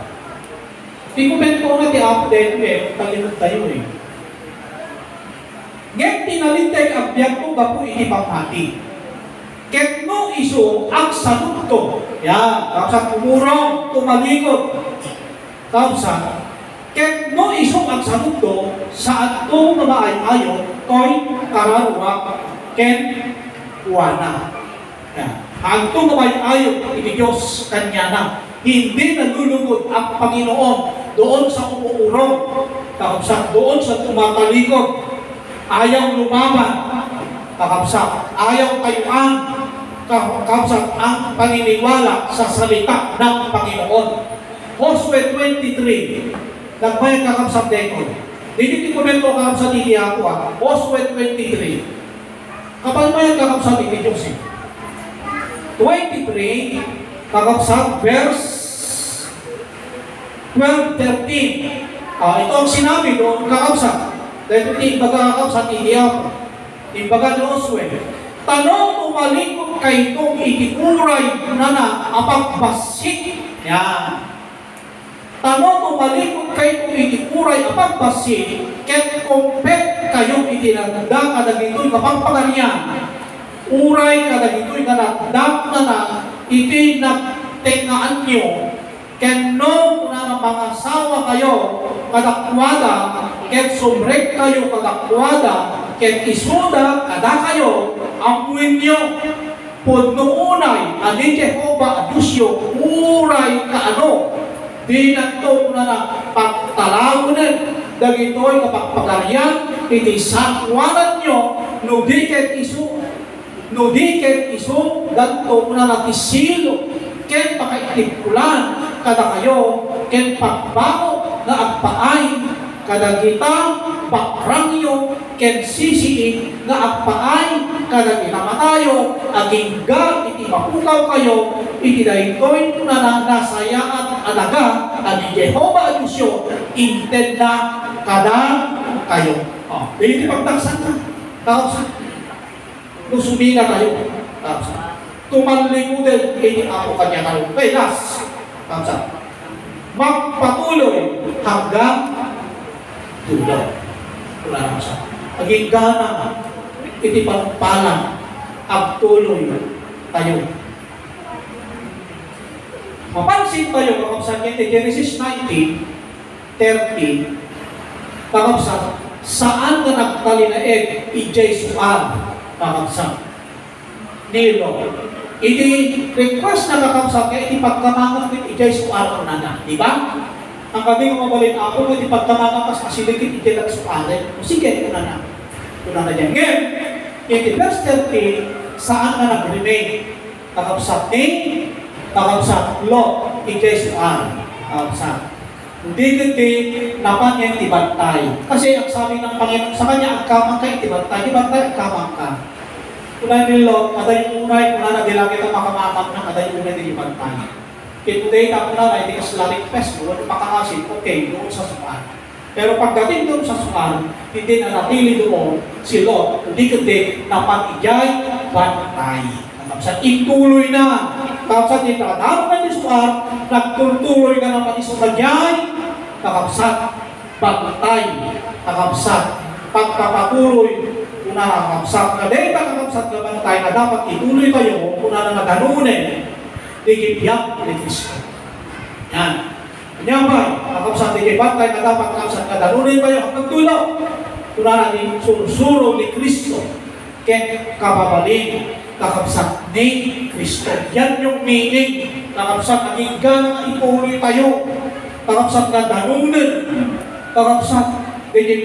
Di komento na ti-update talimod tayo eh. Ngayon tinalintay ang biyag ko bago inipapati. Ket no iso ang sanot ko. Yan, kakapsat umurong, tumalikod. Kakapsat. Ket no iso ang sanot ko sa ato na maay-ayo ko'y kararuwa ken wana. Yan. Ang tumaay-ayo iti Diyos kanya na. Hindi nalulugod ang Panginoon doon sa umuurong. Kakapsat, doon sa tumatalikod. Ayaw lumaban. Kakapsat, ayaw tayuan. Kakapsat, ang paniniwala sa salita ng Panginoon. Josue 23. Nagbayang kakapsat deko. Hindi komento kakapsat hindi ako ha. Josue 23. Kapag may kakapsat hindi Diyos eh. 23, kakapsat, verse 12-13. Ito ang sinabi doon, kakapsat. Dahil ito, imbaga kakapsat, hindi ako. Imbaga ni Josue. Tanong umalikot kayong itikuray na apagbasik. Yan. Tanong tumalikod kayong itikuray apagbasik, ket kumpet kayong itinanda kadagitoy kapagpaganian. Uray kadagitoy kanagdak na itinagtengaan nyo, ken no na pangasawa kayo kadakwada, ket sumrek kayo kadakwada, ket isuda kada kayo amuin nyo. Pudno unay, ani Jehova adusyo, uray kaano, di nagto na pagtalawanan, dagitoy kapagpagarian, iti sakwanan nyo, no di ket isu, ganto na natisilo, ken pakaitikulan, kada kayo, ken pagbago na agpaay, kada kita, bakrangyo, ken sisiin na agpaay, kada kinamatayo, agingga, iti mapukaw kayo, iti daytoy na nasayaan alaga, ani Jehova adusyo, inted na kada kayo. Hindi pagtaksan na. Tapos, lusumi na kayo. Tapos, tumalikutin, hindi ako kanya kayo. Okay, last. Tapos, magpatuloy hanggang dulo. Wala naman siya. Aging gana, iti pagpalang, agtuloy tayo. Mapansin tayo, kakapsan niya, Genesis 19:30, kakapsan, saan na nagtalinaeg, ijay sual, kakapsan. Nilo, iti request na kakapsan, kaya iti pagkamangat ng ijay sual na na, di ba? Ang kami kumabalin ako, iti pagkamangat kasi dikit ijay nagsualin, sige, una na. Una na dyan. Ngayon, iti verse 30, saan na nag-remain? Kakapsan ni, kakapsan lo, ijay sual, kakapsan. Hindi kundi napan yan tibantay. Kasi ang sabi ng Panginoon sa kanya, ang kamang ka itibantay, tibantay, ang kamang ka. Kula nilo, kada yung unay, kung na nagilagay ang makamakap na, kada yung unay tibantay. Kaya today, tapos na, hindi ka slaling pes, doon pakakasin, okay, doon sa sukaan. Pero pagdating doon sa sukaan, hindi na natili doon si Lot, hindi kundi napan ijay, bantay. Sa ituloy na. Kapsat yung nakadama ka ni Suar, nagtuloy ka naman isang kanyay, kakapsat, pagtay, kakapsat, pagpapatuloy, kuna kakapsat, kadeta kakapsat na bantay na dapat ituloy kayo, kuna na naganunin, digibiyang ni Kristo. Yan. Kanya ba, kakapsat, digibantay na dapat kakapsat, naganunin kayo, hanggang tulo, kuna na ni surusuro ni Kristo, kaya kababalin, kakapsat ni Kristo. Yan yung meaning. Kakapsat, naging gana ituloy tayo. Kakapsat na danunan. Kakapsat,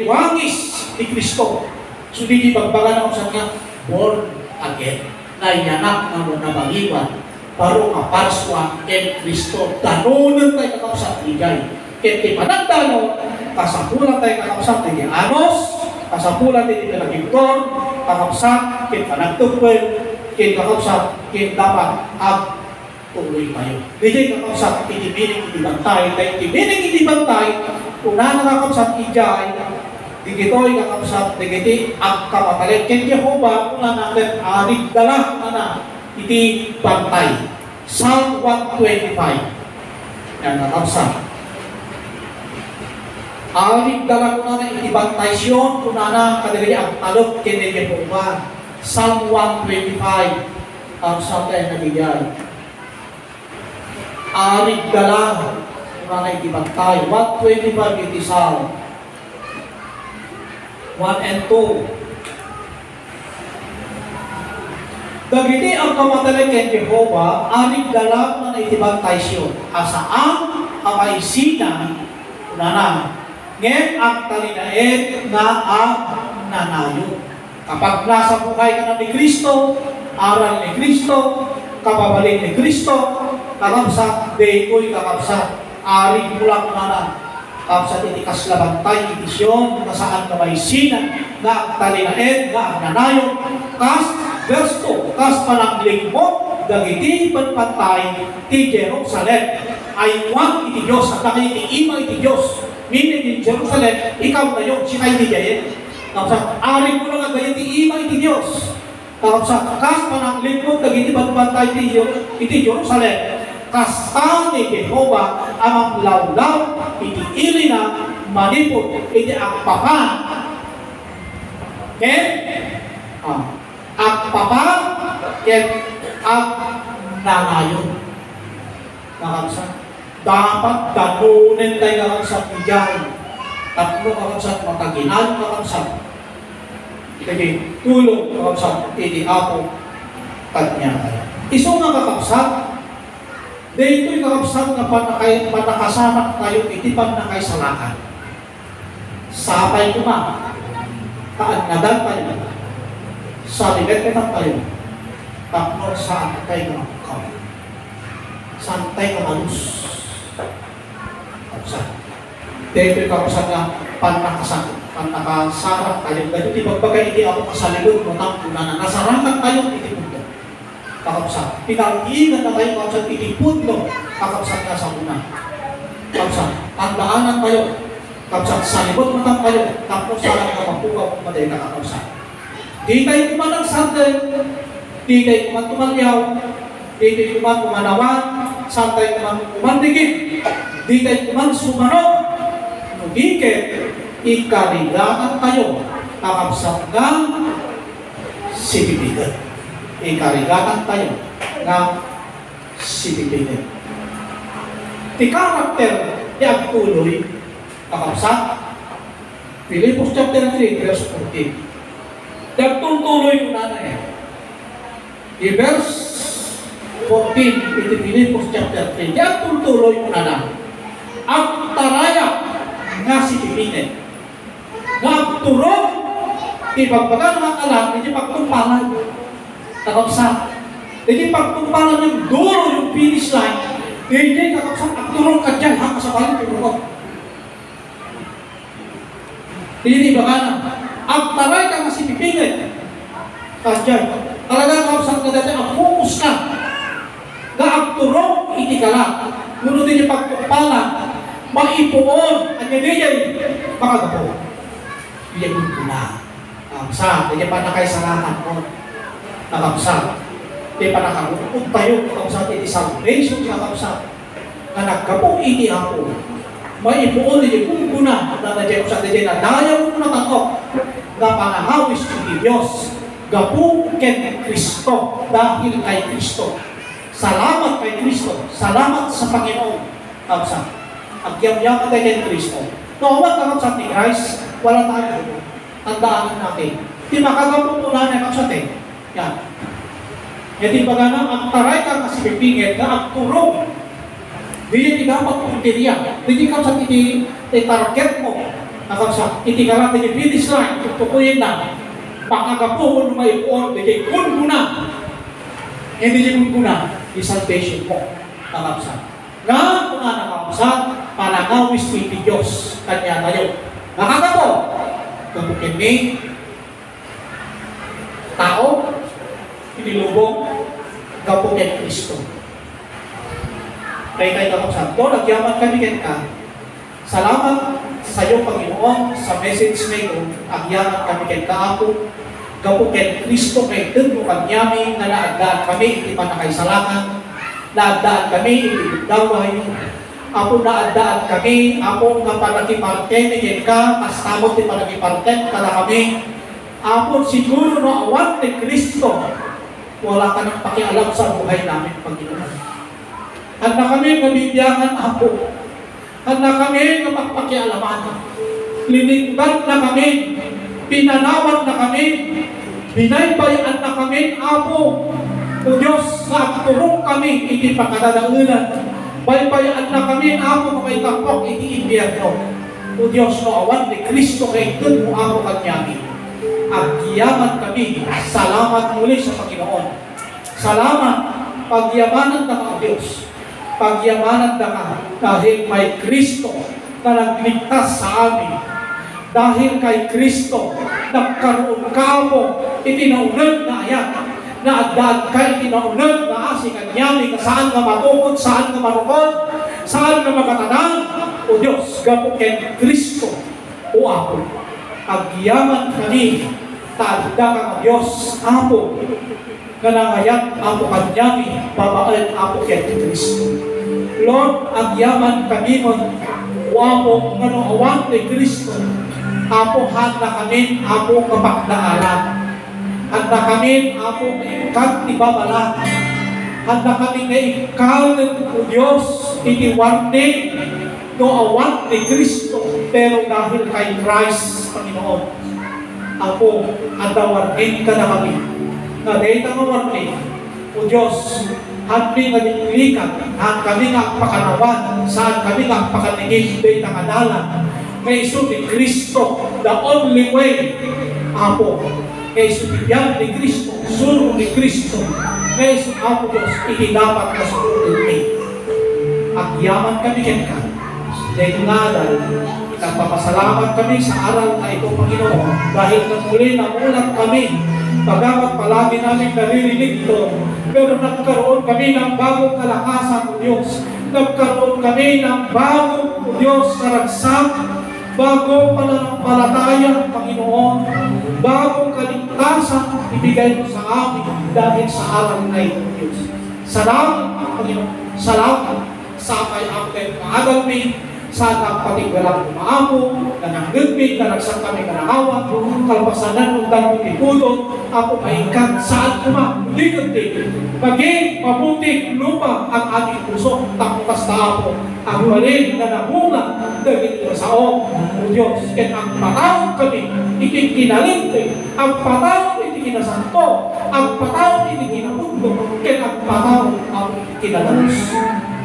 wangis ni Kristo. So, di pagbaga na kakapsat niya, born again. Naiyanak na mo na bangiwan. Paro kaparswa en Kristo. Danunan tayo kakapsat ligay. Kaya panagdano, kasapulan tayo kakapsat ni Anos, kasapulan tayo Pinagigtor, kakapsat, kaya panagtupel, kin kakapsat, kin dapat tuloy tayo. Hindi kakapsat, itibining itibantay, dahil itibining itibantay, kung na nakakapsat ijay, digito'y kakapsat, digiti ang kapatalit. Kin Jehova, kung na natin arig dala, iti bantay. Psalm 125. Yan, kakapsat. Arig dala kung na itibantay siyon, kung na kadiri ang talok, kin Jehova. Psalm 125 ang Psalm tayo nabigay. Arig dala kung na itibantay. 125 iti Psalm 1 and 2. Dagiti ang kamatalag kay Jehova, arig dala kung na itibantay siyo. Asaan ang sina kung na ngayon ang talinaed na ang nanayo. Kapag nasa buhay ka na ni Kristo, aral ni Kristo, kababalin ni Kristo, kakapsat, deko'y kakapsat, aring mulang na kakapsat iti kaslabantay, itisyon, na saan ka may sina, na talinaed, na nanayon, kas, verse 2, kas panangling mo, dagiti panpantay, ti Jerusalem, ay one iti Diyos, at nakay iti ima iti Diyos, meaning in Jerusalem, ikaw na yun, si kay ni Jayen. Ari mo lang ang gayati ima iti Diyos. Kakapsat, kas panang lingkod, dagiti bantay iti Jerusalem. Kasta ni Jehova amang lawlaw, iti ili na manipod, iti agpapan. Okay? Agpapan, ket agnanayon. Kakapsat, dapat danunin tayo kakapsat bigay. Tatlo kakapsat, mataginan kakapsat. Jadi, tulong kakapsat, iti apo kanya. Iso nga kakapsat, dito'y kakapsat na panakasanak tayo, iti panakay salakan. Sapay kuma, kaagnadan tayo, salibet kita tayo, tapno saan tayo nga saan tayo kamalus. Kakapsat. Dito'y kakapsat nga panakasarap tayo. Dahil di pagbagay hindi ako kasalikod mo na nasarangan tayo iti pundo. Kakapsat. Pinag-iingan na tayo kakapsat iti pundo. Kakapsat na sa una. Kakapsat. Tandaanan tayo. Kakapsat. Salikod mo tayo. Tapos sarang na mapugaw kung maday na kakapsat. Di tayo kumanang sandal. Di tayo kuman tumalyaw. Di tayo kuman kumanawan. Saan tayo kuman kumandigit. Di tayo kuman sumanong. Nugikit. Ikarigaan tayo, kakapsat ng sibibigan. Ikarigaan tayo ng sibibigan. Ti karakter di agtuloy, kakapsat, Filipos chapter 3, verse 14. Di agtuloy ko na na eh. Di verse 14, iti Filipos chapter 3, di agtuloy ko na na. Ang taraya nga sibibigan. Nagturong, ipagbaga ng alam, hindi pagtumpalan. Kakapsat. Hindi pagtumpalan yung dulo, yung finish line. Hindi kakapsat, nagturong ka dyan, hanggang sa balik yung rukot. Hindi ba ka na? Ang taray ka masipipingin. Ka dyan. Talaga kakapsat na dati, ang focus ka. Na agturong, hindi ka lang. Ngunit hindi pagtumpalan, maipuon, at hindi yan, makagapo. Iya pun pula. Kakapsat, dia panakay salahan mo. Kakapsat, dia panakagupod tayo. Kakapsat, iti salvation kakapsat. Na nagkapo iti ako. Maipuon iti kungkuna. Na kakapsat, dia nadayaw mo na tato. Na panahawis iti Diyos. Gapu ken Kristo. Dahil kay Kristo. Salamat kay Kristo. Salamat sa Panginoon. Kakapsat, agyam-yam tayo kay Kristo. Nawawag kakapsat ni Christ. Wala tayo. Tandaan natin. Di makagaputunan na kapsat eh. Yan. Hindi ba ganang ang taray ka kasi pipingit na ang turong. Di dapat punteriya. Di kapsat iti target mo. Kapsat, iti karat iti finish line. Tutukuyin na. Makagapuhon may ipuon. Di kun muna. Hindi di kun muna. Di salvation mo. Kapsat. Nga kung na kapsat, panangawis iti Diyos. Kanya tayo. Nakagapo, kabukin ni tao, inilubong, kabukin Kristo. Kaya tayo kapsat, doon nagyaman kami ka. Salamat sa iyo, Panginoon, sa message na ito, agyaman kami ka ako, kabukin Kristo kay Tendo kanyami, na naagdaan kami, hindi pa nakaisalakan, naagdaan kami, hindi daway, ako naadaan kami, ako nga panakiparten, higit ka, kastamot ni panakiparten, kada kami. Ako siguro na awan ni Kristo, wala ka nang pakialam sa buhay namin, Panginoon. At na kami nabibiyangan ako, at na kami napagpakialaman, linigban na kami, pinanawan na kami, binaybayan na kami, Apo, o Diyos, na turong kami, hindi pa kadadaunan. Baybayaan na kami, Apo, kay tapok, iti impyerno. O Diyos, no awan ni Kristo kay dun mo ako kanyami. Agyaman kami, salamat muli sa Panginoon. Salamat, pagyamanan na ka, Diyos. Pagyamanan na ka, dahil may Kristo na nagligtas sa amin. Dahil kay Kristo, nagkaroon ka mo, itinaunag na ayan. Na agdaan kay tinaunag na asi kanyami na saan ka matukod, saan ka marukod, saan ka makatanang. O Diyos, gapo ken Kristo, o ako, agyaman kami, taanda ka ng Diyos, Apo, kanangayat Apo kanyami, babaan Apo kay Kristo. Lord, ang yaman kami mo, Apo, awan ni Kristo, Apo, handa kami, Apo, kapagdaalan. Handa kami, Apo, ikat ibabala. Handa kami na ikaw ng Diyos, iniwarning, no awan ni Kristo, pero dahil kay Christ, Panginoon, Apo, andawarning ka na kami. Na dahil ang warning, o Diyos, handi nga dilikat, at kami nga pakanawan, saan kami nga pakaningin, dahil ang adalan, kay Isu ni Kristo, the only way, Apo, kay Isu ni Kristo, suro ni Kristo, kay Isu, Apo Diyos, inidapat na surutin mi. At yaman kami ka, dahil ngadal, nagpapasalamat kami sa araw na ito, Panginoon, dahil na muli namulat kami, pagamat palagi namin naririnig ito, pero nagkaroon kami ng bagong kalakasan, O Diyos. Nagkaroon kami ng bagong, O Diyos, karagsak, bagong pananampalataya, Panginoon, bagong kaligtasan, ibigay mo sa amin dahil sa araw na ito, O Diyos. Salamat, Panginoon. Salamat sa kay Amen. Maagalmi, sana patigwalang umaamo, na nanggagmit, na nagsang kami kanahawan, kalpasanan ng dalawang ipulot, ako maingkat saan kuma, hindi maging mabuting lupa ang ating puso, takutas na ako, ang maling na namunga, dahil sa O Diyos, at ang patawag kami, ikikinalinti, ang patawag ikikinasanto, ang patawag ikikinamundo, at ang patawag ang ikinalalos.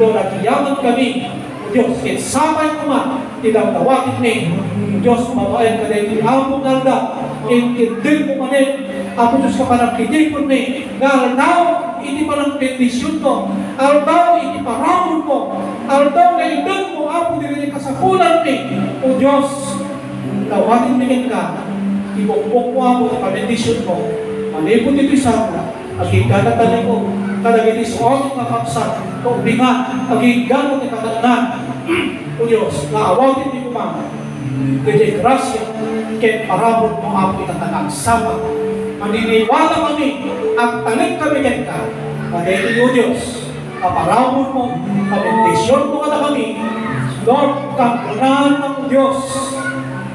Doon nagkiyaman kami, Diyos, ket samay kuma, tidawdawakit ni, Diyos, mabayan ka dahil Apo nalda, intindin mo manin, Apo Diyos ka parang kitikon ni, ngaldaw, hindi pa ng bendisyon mo, aldaw, hindi paramon mo, aldaw, naindin mo, Apo, dili kasapulan ni, O Diyos, dawatin bigyan ka, ibukbok mo, Apo, sa bendisyon mo, malipot ito sa mga, agigana mo, kalagitis o ang kakapsat, kaubingan, agigana at katanan, O Diyos, naawatin di ko mama, kaya grasya, kaya parabot mo ako itatanang sama. Maniniwala kami, ang talit kami yan ka, kaya O Diyos, kaparabot mo, pamendisyon mo ka na kami, Lord, kapunan ng Diyos,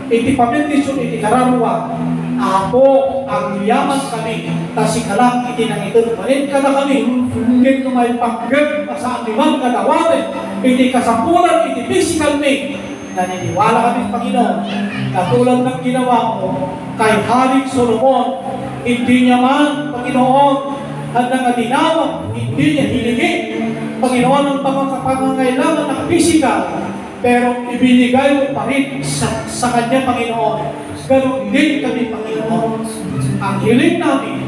iti pamendisyon, iti kararuwa, Apo, ang yaman kami, tasikalang iti nang ito, manin ka na kami, kaya kung may panggap sa anumang katawarin, iti kasapulan, iti physical me, naniniwala kami, Panginoon, katulad ng ginawa mo, kay Haring Solomon, hindi niya man, Panginoon, handa nga dinawag, hindi niya hilingin, Panginoon, ang pangangailangan ng physical, pero ibinigay mo pa rin sa Kanya, Panginoon. Pero hindi kami, Panginoon. Ang hiling namin,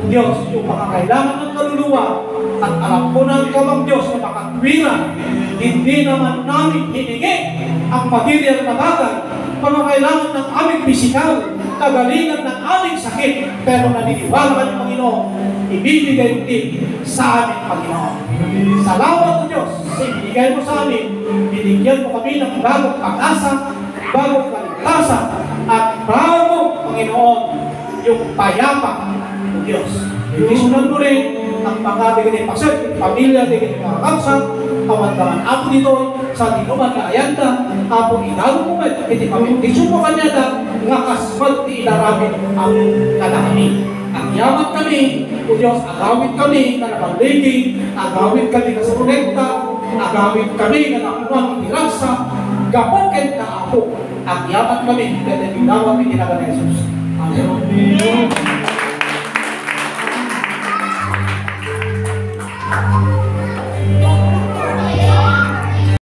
O Diyos, yung pangangailangan ng kaluluwa, at alam ko ng Ikaw, Diyos, na makatwiran, hindi naman namin hiningi ang material na bagay, pangangailangan ng aming pisikal, kagalingan ng aming sakit, pero naniniwala kami, Panginoon, ibibigay din sa amin, Panginoon. Salamat, O Diyos, sa ibigay mo sa amin, binigyan mo kami ng bagong pag-asa, bagong kaligtasan, at bago, Panginoon, yung payapa, O Diyos. Isunod mo rin ang mga digit pasat, pamilya, digit mga kapsat, kawandaman ako dito, sa dinuman na ayanda, ako inalo mo ba, iti pamindisyon mo kanya na, nga kasmat ti ilarabit ang kalakami. Ang yaman kami, O Diyos, agawin kami na napaliging, agawin kami na sa konekta, agawin kami na nakunuan itirasa, gapokin na ako, ang yaman kami, kaya tinawag ni Ginagawa Jesus. Amen.